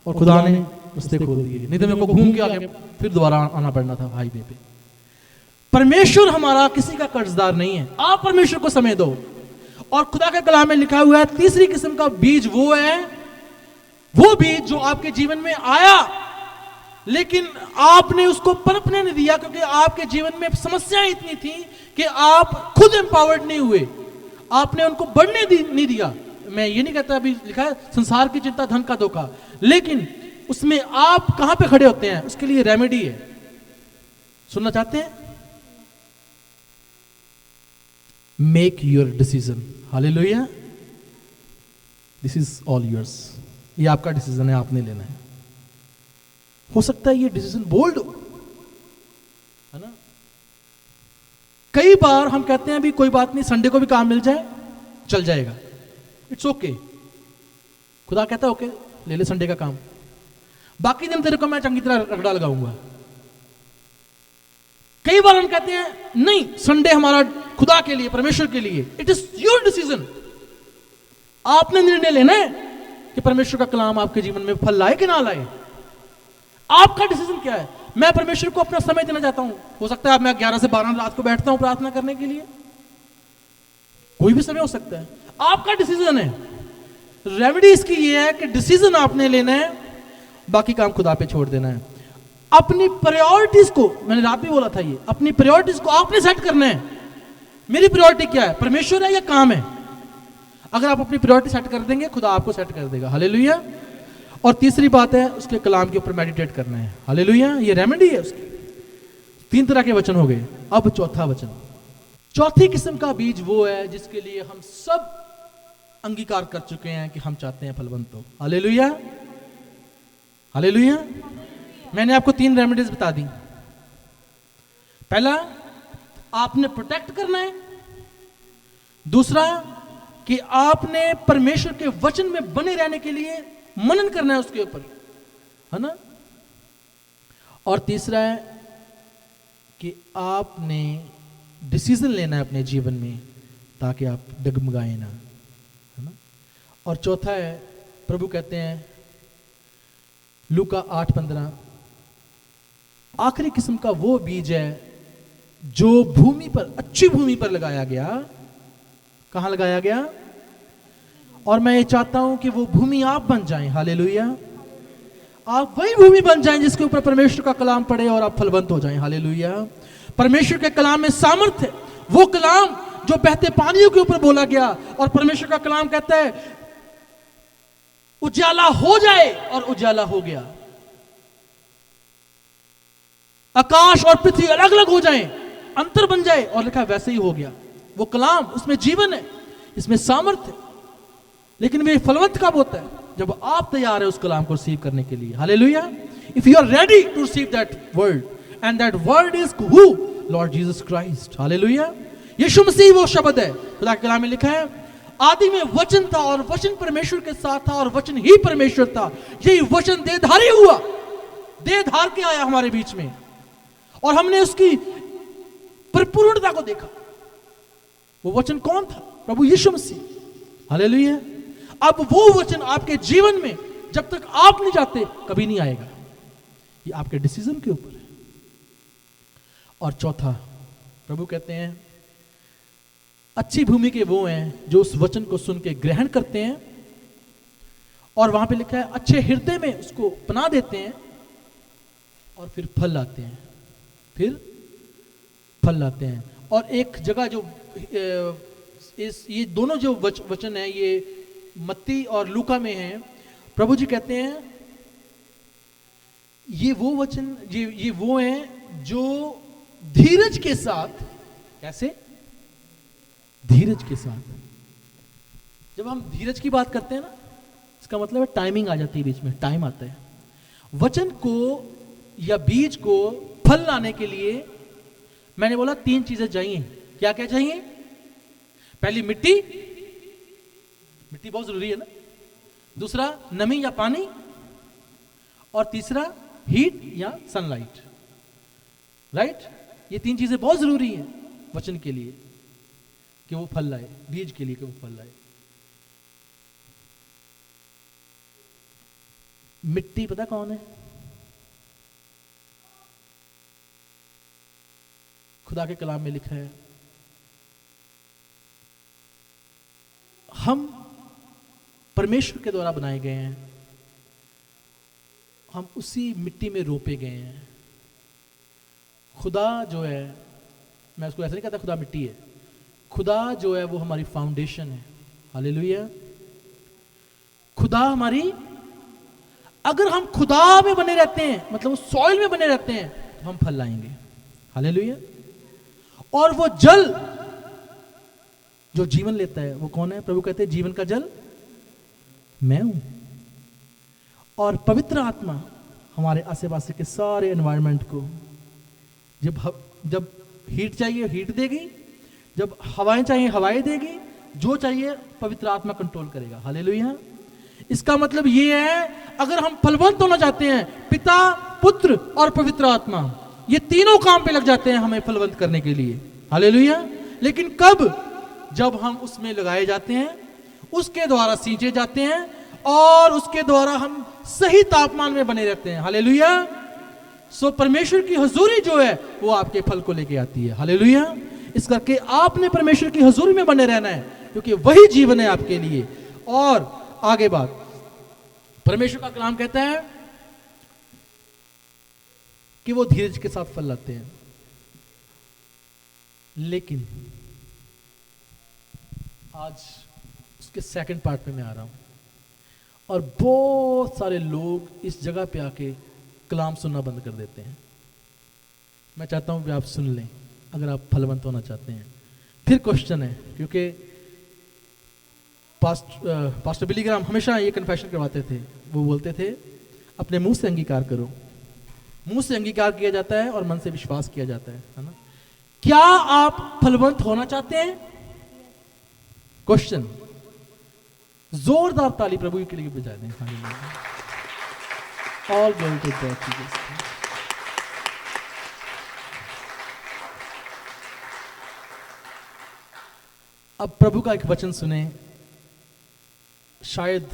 और खुदा ने रास्ते खोल दिए, नहीं तो मेरे को घूम के आके फिर दोबारा आना पड़ना था हाईवे पे। परमेश्वर हमारा किसी का कर्जदार नहीं है। आप परमेश्वर को समय दो। और खुदा के कलाम में लिखा हुआ है, तीसरी किस्म का बीज वो है, वो बीज जो आपके जीवन में आया लेकिन आपने उसको पनपने नहीं दिया, क्योंकि आपके जीवन में समस्याएं इतनी थी कि आप खुद एम्पावर्ड नहीं हुए, आपने उनको बढ़ने नहीं दिया। मैं ये नहीं कहता, अभी लिखा है संसार की चिंता धन का धोखा, लेकिन उसमें आप कहां पे खड़े होते हैं, उसके लिए रेमेडी है। सुनना चाहते हैं? Make your decision. Hallelujah. This is all yours. ये आपका डिसीजन है, आपने लेना है। हो सकता है ये डिसीजन बोल्ड हो, है ना। कई बार हम कहते हैं भी कोई बात नहीं, संडे को भी काम मिल जाए चल जाएगा, इट्स ओके। खुदा कहता है ओके, ले ले संडे का काम, बाकी दिन तेरे को मैं चंगी तरह रगड़ा लगाऊंगा। कई बार हम कहते हैं नहीं, संडे हमारा खुदा के लिए, परमेश्वर के लिए। It is your decision. आपने निर्णय लेना है कि परमेश्वर का कलाम आपके जीवन में फल लाए कि ना लाए। आपका डिसीजन क्या है? मैं परमेश्वर को अपना समय देना चाहता हूं। हो सकता है मैं 11 से 12 रात को बैठता हूं प्रार्थना करने के लिए, कोई भी समय हो सकता है। आपका डिसीजन है। रेमेडी इसकी ये है कि डिसीजन आपने लेना है, बाकी काम खुदा पे छोड़ देना है। अपनी प्रायोरिटीज को, मैंने रात भी बोला था, ये अपनी प्रायोरिटीज को आपने सेट करना है। मेरी प्रायोरिटी क्या है, परमेश्वर है या काम है? अगर आप अपनी प्रायोरिटी सेट कर देंगे, खुदा आपको सेट कर देगा। हालेलुया। और तीसरी बात है, उसके कलाम के ऊपर मेडिटेट करना है। हालेलुया। ये रेमेडी है उसकी। 3 तरह के वचन हो गए। अब चौथा वचन, चौथी किस्म का बीज वो है जिसके लिए हम सब अंगीकार कर चुके हैं कि हम चाहते हैं फलवंत हो। हालेलुया। हालेलुया। मैंने आपको 3 रेमेडीज बता दी। पहला, आपने प्रोटेक्ट करना है। दूसरा, कि आपने परमेश्वर के वचन में बने रहने के लिए मनन करना है उसके ऊपर, है ना। और तीसरा है कि आपने डिसीजन लेना है अपने जीवन में, ताकि आप डगमगाए ना, है ना। और चौथा है, प्रभु कहते हैं लूका 8:15, आखिरी किस्म का वो बीज है जो भूमि पर, अच्छी भूमि पर लगाया गया। कहां लगाया गया? और मैं ये चाहता हूं कि वो भूमि आप बन जाएं। हालेलुया। आप वही भूमि बन जाएं जिसके ऊपर परमेश्वर का कलाम पढ़े और आप फलवंत हो जाएं। हालेलुया। परमेश्वर के कलाम में सामर्थ्य है, वो कलाम जो बहते पानियों के ऊपर बोला गया, और परमेश्वर का कलाम कहता है उजाला हो जाए, और उजाला हो गया। आकाश और पृथ्वी अलग अलग हो जाएं, अंतर बन जाए, और लिखा वैसे ही हो गया। वो कलाम, उसमें जीवन है, इसमें सामर्थ्य है। लेकिन वे फलवंत कब होता है? जब आप तैयार है उस कलाम को रिसीव करने के लिए। Hallelujah. If you are ready to receive that word, and that word is who? Lord Jesus Christ. Hallelujah. Yeshu Masih वो शब्द है। खुदा के कलाम में लिखा है आदि में वचन था, और वचन परमेश्वर के साथ था, और वचन ही परमेश्वर था। यही वचन देहधारी हुआ, देहधार के आया हमारे बीच में, और हमने उसकी परिपूर्णता को देखा। वो वचन कौन था? प्रभु यीशु मसीह। हालेलुया। अब वो वचन आपके जीवन में जब तक आप नहीं जाते कभी नहीं आएगा। ये आपके डिसीजन के ऊपर है। और चौथा, प्रभु कहते हैं अच्छी भूमि के वो हैं जो उस वचन को सुन के ग्रहण करते हैं, और वहां पे लिखा है अच्छे हृदय में उसको पना देते हैं, और फिर फल लाते हैं, फिर फल लाते हैं। और एक जगह जो ये दोनों जो वचन है, ये मत्ती और लूका में है, प्रभु जी कहते हैं ये वो वचन, ये वो हैं जो धीरज के साथ, कैसे? धीरज के साथ। जब हम धीरज की बात करते हैं ना, इसका मतलब है टाइमिंग आ जाती है बीच में, टाइम आता है। वचन को या बीज को फल लाने के लिए मैंने बोला 3 चीजें चाहिए। क्या क्या चाहिए? पहली मिट्टी, मिट्टी बहुत जरूरी है ना। दूसरा नमी या पानी, और तीसरा हीट या सनलाइट। राइट? ये 3 चीजें बहुत जरूरी हैं वचन के लिए कि वो फल लाए, बीज के लिए कि वो फल लाए। मिट्टी पता कौन है? खुदा के कलाम में लिखा है हम परमेश्वर के द्वारा बनाए गए हैं, हम उसी मिट्टी में रोपे गए हैं। खुदा जो है, मैं उसको ऐसे नहीं कहता खुदा मिट्टी है, खुदा जो है वो हमारी फाउंडेशन है। हालेलुया। खुदा हमारी, अगर हम खुदा में बने रहते हैं, मतलब उस सॉइल में बने रहते हैं, तो हम फल लाएंगे। हालेलुया। और वो जल जो जीवन लेता है वो कौन है? प्रभु कहते हैं जीवन का जल मैं हूं। और पवित्र आत्मा हमारे आसे पासे के सारे एनवायरनमेंट को, जब हीट चाहिए हीट देगी, जब हवाएं चाहिए हवाएं देगी, जो चाहिए पवित्र आत्मा कंट्रोल करेगा। हालेलुया। इसका मतलब ये है, अगर हम फलवंत होना चाहते हैं, पिता, पुत्र और पवित्र आत्मा, ये तीनों काम पे लग जाते हैं हमें फलवंत करने के लिए। हालेलुया। लेकिन कब? जब हम उसमें लगाए जाते हैं, उसके द्वारा सींचे जाते हैं, और उसके द्वारा हम सही तापमान में बने रहते हैं। हालेलुया। सो परमेश्वर की हुजूरी जो है वो आपके फल को लेके आती है। हालेलुया। इस करके आपने परमेश्वर की हुजूरी में बने रहना है, क्योंकि वही जीवन है आपके लिए। और आगे बात, परमेश्वर का कलाम कहता है कि वो धीरज के साथ फल लाते हैं। लेकिन आज उसके सेकंड पार्ट पे मैं आ रहा हूं, और बहुत सारे लोग इस जगह पे आके कलाम सुनना बंद कर देते हैं। मैं चाहता हूं कि आप सुन लें अगर आप फलवंत होना चाहते हैं। फिर क्वेश्चन है, क्योंकि पास्टर बिली ग्राम हमेशा ये कन्फेशन करवाते थे, वो बोलते थे अपने मुंह से अंगीकार करो। मुंह से अंगीकार किया जाता है और मन से विश्वास किया जाता है ना? क्या आप फलवंत होना चाहते हैं? क्वेश्चन। जोरदार ताली प्रभु के लिए बजा दें। All glory to God. अब प्रभु का एक वचन सुने, शायद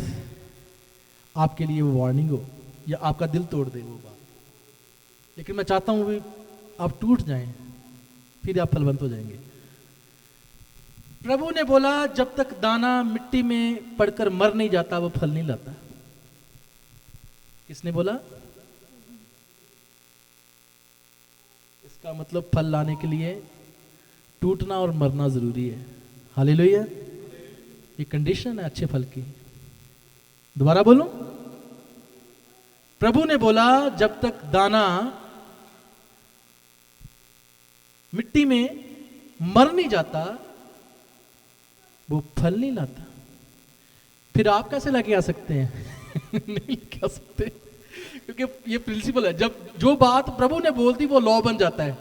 आपके लिए वो वार्निंग हो या आपका दिल तोड़ दे वो बात, लेकिन मैं चाहता हूं कि आप टूट जाएं, फिर आप फलवंत हो जाएंगे। प्रभु ने बोला जब तक दाना मिट्टी में पड़कर मर नहीं जाता वो फल नहीं लाता। किसने बोला? इसका मतलब फल लाने के लिए टूटना और मरना जरूरी है। हालेलुया। ये कंडीशन है अच्छे फल की। दोबारा बोलो, प्रभु ने बोला जब तक दाना मिट्टी में मर नहीं जाता वो फल नहीं लाता। फिर आप कैसे लेके आ सकते हैं? नहीं लेके आ सकते, क्योंकि ये प्रिंसिपल है। जब जो बात प्रभु ने बोल दी वो लॉ बन जाता है।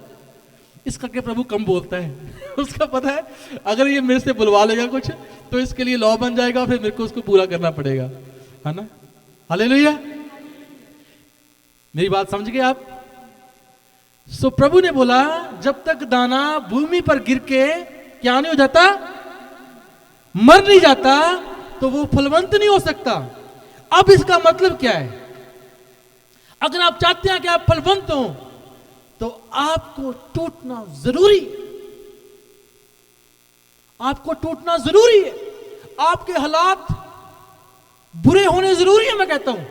इस करके प्रभु कम बोलता है। उसका पता है अगर ये मेरे से बुलवा लेगा कुछ तो इसके लिए लॉ बन जाएगा, फिर मेरे को उसको पूरा करना पड़ेगा, है ना? हालेलुया। मेरी बात समझ गए आप? सो प्रभु ने बोला जब तक दाना भूमि पर गिर के क्या नहीं हो जाता, मर नहीं जाता, तो वो फलवंत नहीं हो सकता। अब इसका मतलब क्या है? अगर आप चाहते हैं कि आप फलवंत हो तो आपको टूटना जरूरी, आपको टूटना जरूरी है। आपके हालात बुरे होने जरूरी है। मैं कहता हूं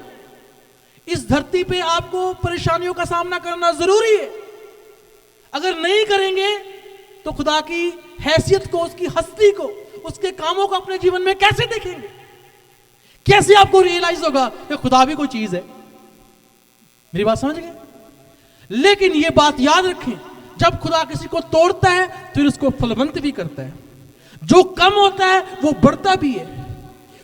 इस धरती पे आपको परेशानियों का सामना करना जरूरी है। अगर नहीं करेंगे तो खुदा की हैसियत को, उसकी हस्ती को, उसके कामों को अपने जीवन में कैसे देखेंगे? कैसे आपको रियलाइज होगा कि खुदा भी कोई चीज है? मेरी बात समझ गए? लेकिन यह बात याद रखें, जब खुदा किसी को तोड़ता है तो उसको फलवंत भी करता है। जो कम होता है वो बढ़ता भी है।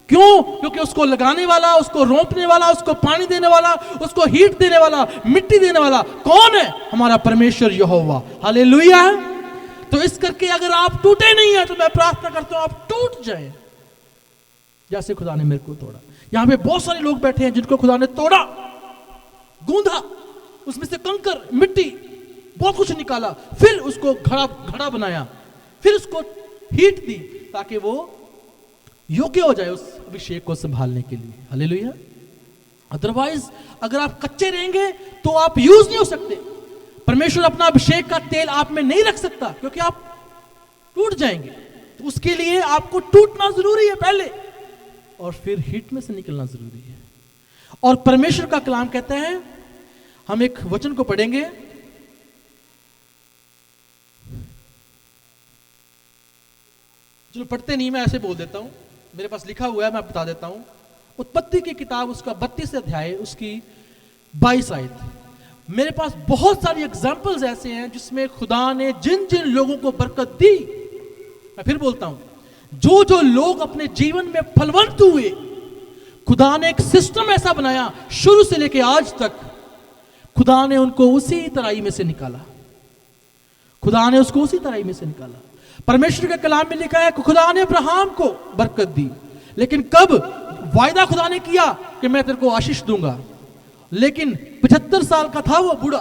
क्यों? क्योंकि उसको लगाने वाला, उसको रोंपने वाला, उसको पानी देने वाला, उसको हीट देने वाला, मिट्टी देने वाला कौन है? हमारा परमेश्वर यहोवा। हालेलुया। तो इस करके अगर आप टूटे नहीं है तो मैं प्रार्थना करता हूं आप टूट जाएं, जैसे खुदा ने मेरे को तोड़ा। यहां पे बहुत सारे लोग बैठे हैं जिनको खुदा ने तोड़ा, गूंधा, उसमें से कंकर, मिट्टी, बहुत कुछ निकाला, फिर उसको घड़ा बनाया, फिर उसको हीट दी ताकि वो योग्य हो जाए उस अभिषेक को संभालने के लिए। हालेलुया। अदरवाइज अगर आप कच्चे रहेंगे तो आप यूज नहीं हो सकते। परमेश्वर अपना अभिषेक का तेल आप में नहीं रख सकता, क्योंकि आप टूट जाएंगे। तो उसके लिए आपको टूटना जरूरी है पहले, और फिर हीट में से निकलना जरूरी है। और परमेश्वर का कलाम कहता है, हम एक वचन को पढ़ेंगे, चलो पढ़ते नहीं, मैं ऐसे बोल देता हूं, मेरे पास लिखा हुआ है, मैं बता देता हूं। उत्पत्ति की किताब उसका 32 अध्याय उसकी 22 आयत। मेरे पास बहुत सारी एग्जाम्पल्स ऐसे हैं जिसमें खुदा ने जिन जिन लोगों को बरकत दी, मैं फिर बोलता हूं, जो जो लोग अपने जीवन में फलवंत हुए, खुदा ने एक सिस्टम ऐसा बनाया शुरू से लेकर आज तक, खुदा ने उनको उसी तराई में से निकाला, खुदा ने उसको उसी तराई में से निकाला। परमेश्वर के कलाम में लिखा है कि खुदा ने अब्राहम को बरकत दी, लेकिन कब? वायदा खुदा ने किया कि मैं तेरे को आशीष दूंगा, लेकिन 75 साल का था वो बूढ़ा,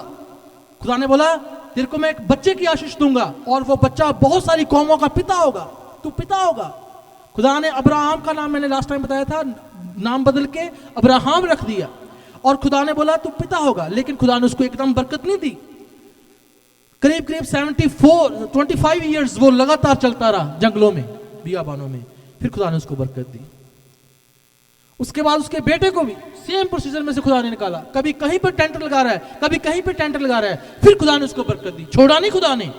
खुदा ने बोला तेरे को मैं एक बच्चे की आशीष दूंगा और वो बच्चा बहुत सारी कौमों का पिता होगा, तू पिता होगा। खुदा ने अब्राहम का नाम, मैंने लास्ट टाइम बताया था, नाम बदल के अब्राहम रख दिया और खुदा ने बोला तू पिता होगा, लेकिन खुदा ने उसको एकदम बरकत नहीं दी। करीब करीब 25 ईयर्स वो लगातार चलता रहा जंगलों में, बियाबानों में, फिर खुदा ने उसको बरकत दी। उसके बाद उसके बेटे को भी सेम प्रोसीजर में से खुदा ने निकाला, कभी कहीं पर टेंट लगा रहा है, कभी कहीं पर टेंट लगा रहा है, फिर खुदा ने उसको बरकत दी, छोड़ा नहीं खुदा ने।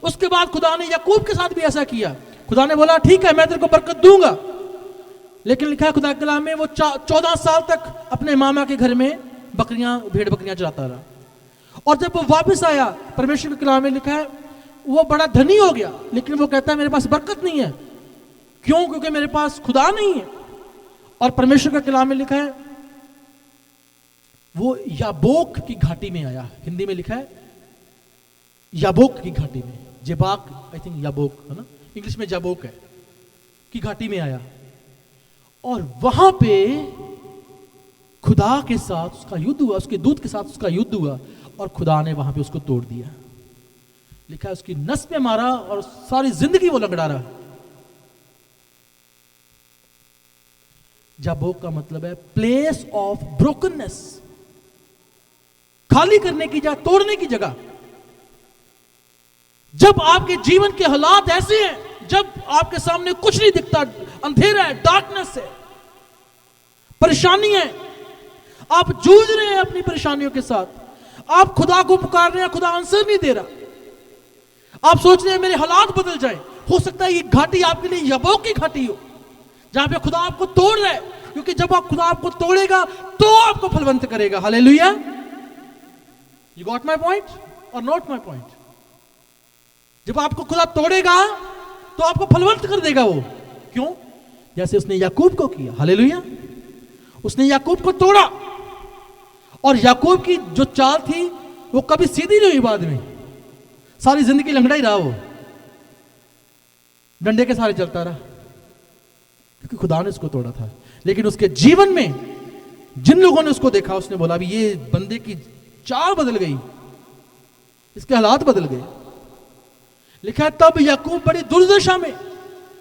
उसके बाद खुदा ने याकूब के साथ भी ऐसा किया, खुदा ने बोला ठीक है मैं तेरे को बरकत दूंगा, लेकिन लिखा है खुदा के कलाम में वो 14 साल तक अपने मामा के घर में बकरियां, भेड़ बकरियां चलाता रहा, और जब वो वापस आया, परमेश्वर के कलाम में लिखा है वो बड़ा धनी हो गया, लेकिन वो कहता है मेरे पास बरकत नहीं है। क्यों? क्योंकि मेरे पास खुदा नहीं है। और परमेश्वर के कलाम में लिखा है वो याबोक की घाटी में आया, हिंदी में लिखा है याबोक की घाटी में, जेबाक, आई थिंक याबोक है ना, इंग्लिश में जाबोक है, की घाटी में आया, और वहां पे खुदा के साथ उसका युद्ध हुआ, उसके दूत के साथ उसका युद्ध हुआ, और खुदा ने वहां पे उसको तोड़ दिया। लिखा है उसकी नस पे मारा और सारी जिंदगी वो लंगड़ा रहा। जाबोक का मतलब है प्लेस ऑफ ब्रोकननेस, खाली करने की जगह, तोड़ने की जगह। जब आपके जीवन के हालात ऐसे हैं, जब आपके सामने कुछ नहीं दिखता, अंधेरा है, डार्कनेस है, परेशानी है, आप जूझ रहे हैं अपनी परेशानियों के साथ, आप खुदा को पुकार रहे हैं, खुदा आंसर नहीं दे रहा, आप सोच रहे हैं मेरे हालात बदल जाए। हो सकता है ये घाटी आपके लिए याबोक की घाटी हो, जहां पे खुदा आपको तोड़ रहा है, क्योंकि जब आप खुदा आपको तोड़ेगा तो आपको फलवंत करेगा। Hallelujah. You got my point और नॉट माय पॉइंट? जब आपको खुदा तोड़ेगा तो आपको फलवंत कर देगा वो। क्यों? जैसे उसने याकूब को किया। हालेलुया। उसने याकूब को तोड़ा, और याकूब की जो चाल थी वो कभी सीधी नहीं हुई, बाद में सारी जिंदगी लंगड़ा ही रहा, वो डंडे के सहारे चलता रहा, क्योंकि खुदा ने उसको तोड़ा था। लेकिन उसके जीवन में जिन लोगों ने उसको देखा, उसने बोला अभी ये बंदे की चाल बदल गई, इसके हालात बदल गए। लिखा है तब याकूब बड़ी दुर्दशा में,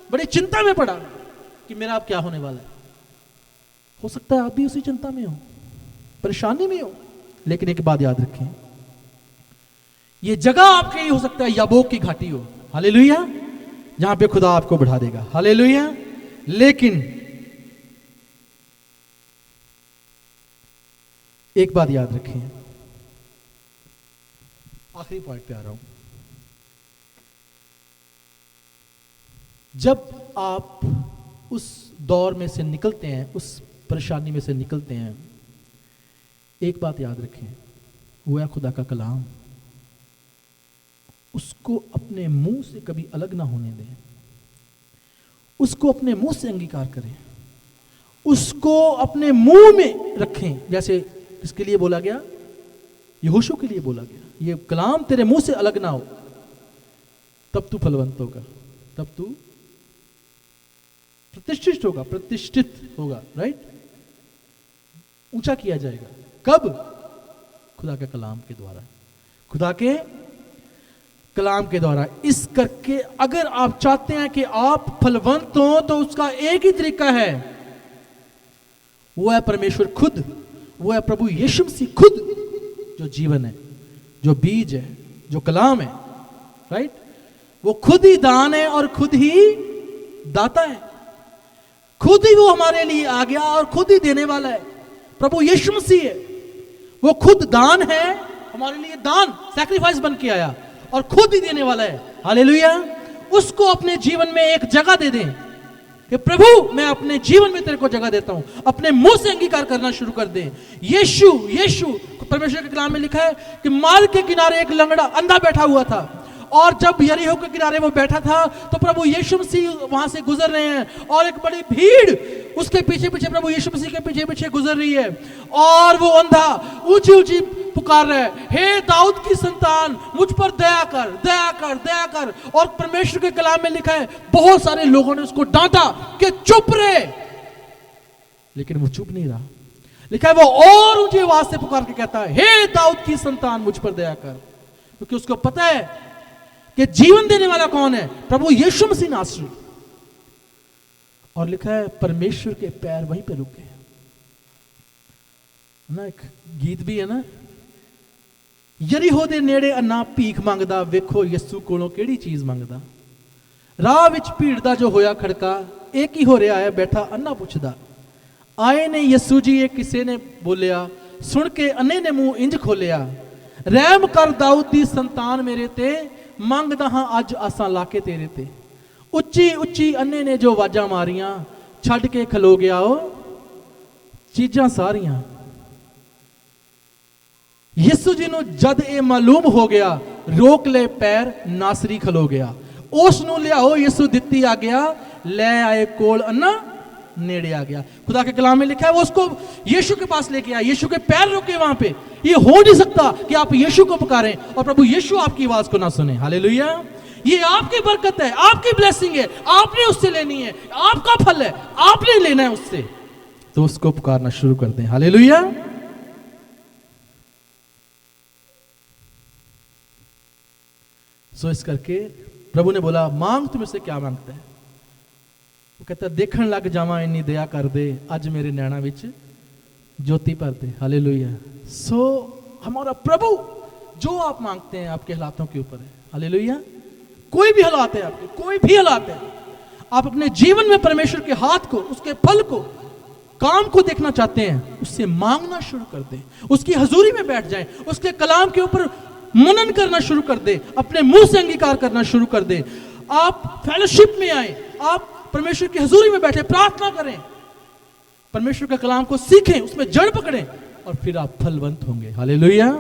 बड़ी चिंता में पड़ा कि मेरा अब क्या होने वाला है। हो सकता है आप भी उसी चिंता में हो, परेशानी में हो, लेकिन एक बात याद रखें, ये जगह आपके लिए हो सकता है याबोक की घाटी हो। हालेलुया। जहां पे खुदा आपको बढ़ा देगा। हालेलुया। लेकिन एक बात याद रखें, आखिरी पॉइंट पे आ रहा हूं, जब आप उस दौर में से निकलते हैं, उस परेशानी में से निकलते हैं, एक बात याद रखें, वो है खुदा का कलाम। उसको अपने मुंह से कभी अलग ना होने दें, उसको अपने मुंह से अंगीकार करें, उसको अपने मुंह में रखें। जैसे किसके लिए बोला गया? यहोशू के लिए बोला गया, ये कलाम तेरे मुंह से अलग ना हो, तब तू फलवंत होगा, तब तू प्रतिष्ठित होगा, राइट? ऊंचा किया जाएगा। कब? खुदा के कलाम के द्वारा, खुदा के कलाम के द्वारा। इस करके अगर आप चाहते हैं कि आप फलवंत हो, तो उसका एक ही तरीका है, वो है परमेश्वर खुद, वो है प्रभु यीशु मसीह खुद, जो जीवन है, जो बीज है, जो कलाम है, राइट? वो खुद ही दान है और खुद ही दाता है, खुद ही वो हमारे लिए आ गया और खुद ही देने वाला है। प्रभु यीशु मसीह है, वो खुद दान है, हमारे लिए दान सैक्रिफाइस बन के आया और खुद ही देने वाला है। हालेलुया। उसको अपने जीवन में एक जगह दे दें कि प्रभु मैं अपने जीवन में तेरे को जगह देता हूं, अपने मुंह से अंगीकार करना शुरू कर दें। यीशु यीशु परमेश्वर के कलाम में लिखा है कि मार्ग के किनारे एक लंगड़ा अंधा बैठा हुआ था, और जब यरीहो के किनारे वो बैठा था तो प्रभु यीशु मसीह वहां से गुजर रहे हैं और एक बड़ी भीड़ उसके पीछे पीछे प्रभु यीशु मसीह के पीछे पीछे गुजर रही है, और वो अंधा ऊंची ऊंची पुकार रहा है, हे दाऊद की संतान मुझ पर दया कर, दया कर, दया कर। और परमेश्वर के कलाम में लिखा है बहुत सारे लोगों ने उसको डांटा कि चुप रहे, लेकिन वो चुप नहीं रहा। लिखा है वो और ऊंची आवाज से पुकार के कहता है, हे दाऊद की संतान मुझ पर दया कर, क्योंकि उसको पता है कि जीवन देने वाला कौन है, प्रभु यीशु मसीह नासरी। और लिखा है परमेश्वर के पैर वहीं पे रुके ना। एक गीत भी है ना, यरीहो दे नेड़े अन्ना भीख मंगदा, वेखो यीशु कोलों केड़ी चीज मंगदा। राह विच भीड़ दा जो होया खड़का, एक ही हो रहा है बैठा अन्ना पुछदा। आए ने यीशु जी ये किसे ने बोलिया, सुन के अन्ने ने मुंह इंज खोलिया। रहम कर दाऊद दी संतान मेरे ते, मंगदा हां अज आसां लाके तेरे ते। उच्ची उच्ची अन्ने ने जो आवाजां मारियां, छड़ के खलो गया ओ चीजां सारियां। यीशु जी नूं जद ये मालूम हो गया, रोक ले पैर नासरी खलो गया। उस नूं लियाओ यीशु दित्ती आ गया, ले आए कोल अन्ना नेड़े आ गया। खुदा के कलाम में लिखा है वो उसको यीशु के पास लेके आया, यीशु के पैर रुके वहां पे। ये हो नहीं सकता कि आप यीशु को पुकारें और प्रभु यीशु आपकी आवाज को ना सुने। हालेलुया। ये आपकी बरकत है, आपकी ब्लेसिंग है, आपने उससे लेनी है, आपका फल है, आपने लेना है उससे, तो उसको पुकारना शुरू कर दें। हालेलुया। सो इस करके प्रभु ने बोला, मांग तुम इससे क्या मांगता है। वो कहता है देखण लग जावा इन्नी दया कर दे, अज मेरे नैना विच ज्योति भर दे। हालेलुया। सो हमारा प्रभु जो आप मांगते हैं आपके हालातों के ऊपर है। हालेलुया। कोई भी हालात है आपके, कोई भी हालात है, आप अपने जीवन में परमेश्वर के हाथ को, उसके फल को, काम को देखना चाहते हैं, उससे मांगना शुरू कर दें, उसकी हजूरी में बैठ जाएं, उसके कलाम के ऊपर मनन करना शुरू कर दे, अपने मुंह से अंगीकार करना शुरू कर दे। आप फेलोशिप में आए, आप परमेश्वर की हजूरी में बैठे, प्रार्थना करें, परमेश्वर के कलाम को सीखें, उसमें जड़ पकड़ें, और फिर आप फलवंत होंगे। हालेलुया।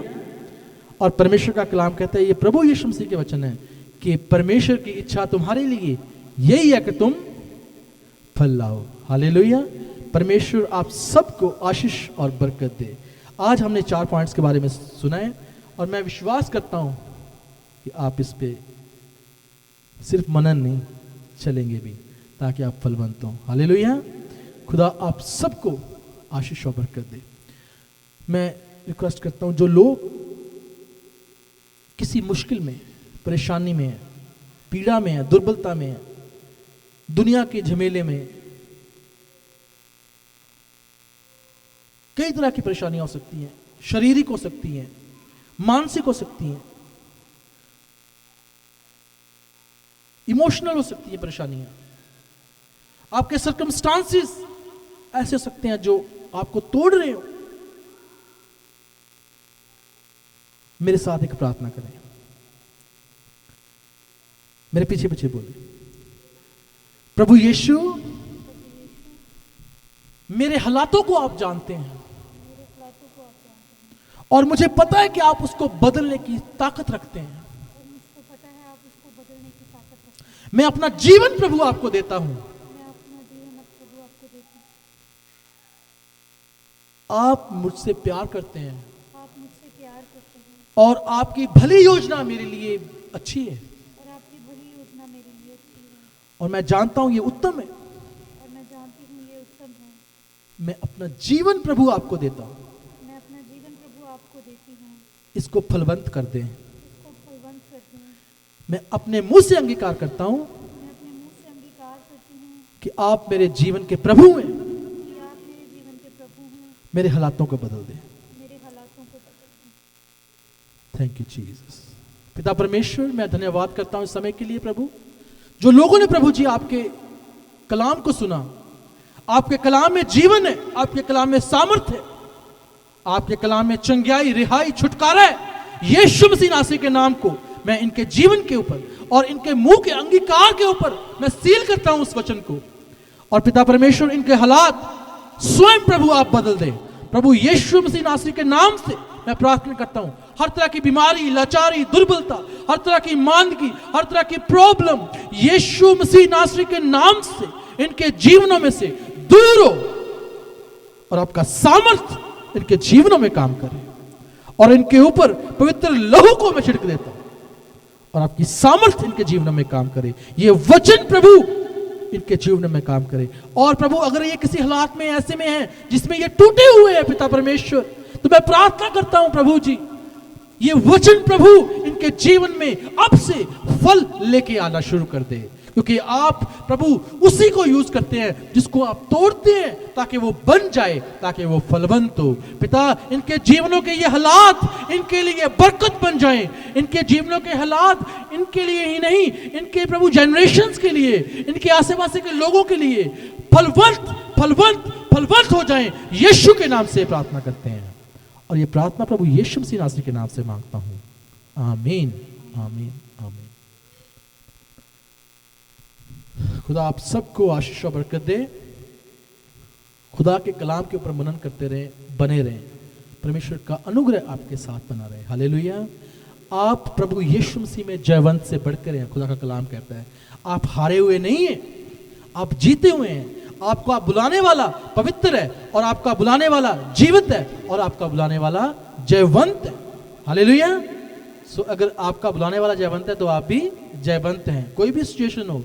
और परमेश्वर का कलाम कहता है, ये प्रभु यीशु मसीह के वचन है कि परमेश्वर की इच्छा तुम्हारे लिए यही है कि तुम फल लाओ। हालेलुया। परमेश्वर आप सबको आशीष और बरकत दे। आज हमने 4 पॉइंट्स के बारे में सुना है, और मैं विश्वास करता हूं कि आप इस पे सिर्फ मनन नहीं चलेंगे भी, ताकि आप फलवंत हों। हालेलुया। खुदा आप सबको आशीष और बरकत दे। मैं रिक्वेस्ट करता हूं जो लोग किसी मुश्किल में, परेशानी में है, पीड़ा में है, दुर्बलता में है, दुनिया के झमेले में, कई तरह की परेशानियां हो सकती हैं, शारीरिक हो सकती हैं, मानसिक हो सकती हैं, इमोशनल हो सकती है परेशानियां, आपके सर्कमस्टांसेस ऐसे हो सकते हैं जो आपको तोड़ रहे हो। मेरे साथ एक प्रार्थना करें, मेरे पीछे पीछे बोले, प्रभु यीशु मेरे हालातों को आप जानते हैं, और मुझे पता है कि आप उसको बदलने की ताकत रखते हैं। मैं अपना जीवन प्रभु आपको देता हूं। आप मुझसे प्यार करते हैं, और आपकी भली योजना मेरे लिए अच्छी है, और मैं जानता हूं ये उत्तम है। मैं अपना जीवन प्रभु आपको देता हूं, इसको फलवंत कर दें। मैं अपने मुंह से अंगीकार करता हूं कि आप मेरे जीवन के प्रभु हैं, मेरे हालातों को बदल दें। Thank you Jesus. पिता परमेश्वर, मैं धन्यवाद करता हूं इस समय के लिए प्रभु, जो लोगों ने प्रभु जी आपके कलाम को सुना। आपके कलाम में जीवन है, आपके कलाम में सामर्थ्य है, आपके कलाम में चंगियाई, रिहाई, छुटकारा है। यीशु मसीह नासरी के नाम को मैं इनके जीवन के ऊपर और इनके मुंह के अंगीकार के ऊपर मैं सील करता हूं उस वचन को। और पिता परमेश्वर, इनके हालात स्वयं प्रभु आप बदल दें। प्रभु यीशु मसीह नासरी के नाम से मैं प्रार्थना करता हूं, हर तरह की बीमारी, लाचारी, दुर्बलता, हर तरह की मांदगी, हर तरह की प्रॉब्लम यीशु मसीह नासरी के नाम से इनके जीवनों में से दूर हो और आपका सामर्थ इनके जीवनों में काम करे। और इनके ऊपर पवित्र लहू को मैं छिड़क देता हूं और आपकी सामर्थ इनके जीवनों में काम करे। ये वचन प्रभु इनके जीवन में काम करे। और प्रभु, अगर ये किसी हालात में ऐसे में है जिसमें ये टूटे हुए हैं पिता परमेश्वर, तो मैं प्रार्थना करता हूं प्रभु जी, ये वचन प्रभु इनके जीवन में अब से फल लेके आना शुरू कर दे, क्योंकि आप प्रभु उसी को यूज करते हैं जिसको आप तोड़ते हैं ताकि वो बन जाए, ताकि वो फलवंत हो। पिता, इनके जीवनों के ये हालात इनके लिए बरकत बन जाएं। इनके जीवनों के हालात इनके लिए ही नहीं, इनके प्रभु जनरेशंस के लिए, इनके आसे पास के लोगों के लिए फलवंत फलवंत फलवंत हो जाएं। यीशु के नाम से प्रार्थना करते हैं और ये प्रार्थना प्रभु यीशु मसीह नासरी के नाम से मांगता हूं। आमीन, आमीन, आमीन। खुदा आप सबको आशीष और बरकत दे। खुदा के कलाम के ऊपर मनन करते रहें, बने रहें। परमेश्वर का अनुग्रह आपके साथ बना रहे। हालेलुया। आप प्रभु यीशु मसीह में जयवंत से बढ़कर हैं। खुदा का कलाम कहता है आप हारे हुए नहीं हैं, आप जीते हुए हैं। आपको आप बुलाने वाला पवित्र है और आपका बुलाने वाला जीवित है और आपका बुलाने वाला जयवंत है। हालेलुया। सो अगर आपका बुलाने वाला जयवंत है तो आप भी जयवंत हैं। कोई भी सिचुएशन हो,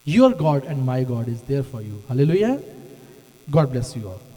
your God and my God is there for you. Hallelujah. God bless you all.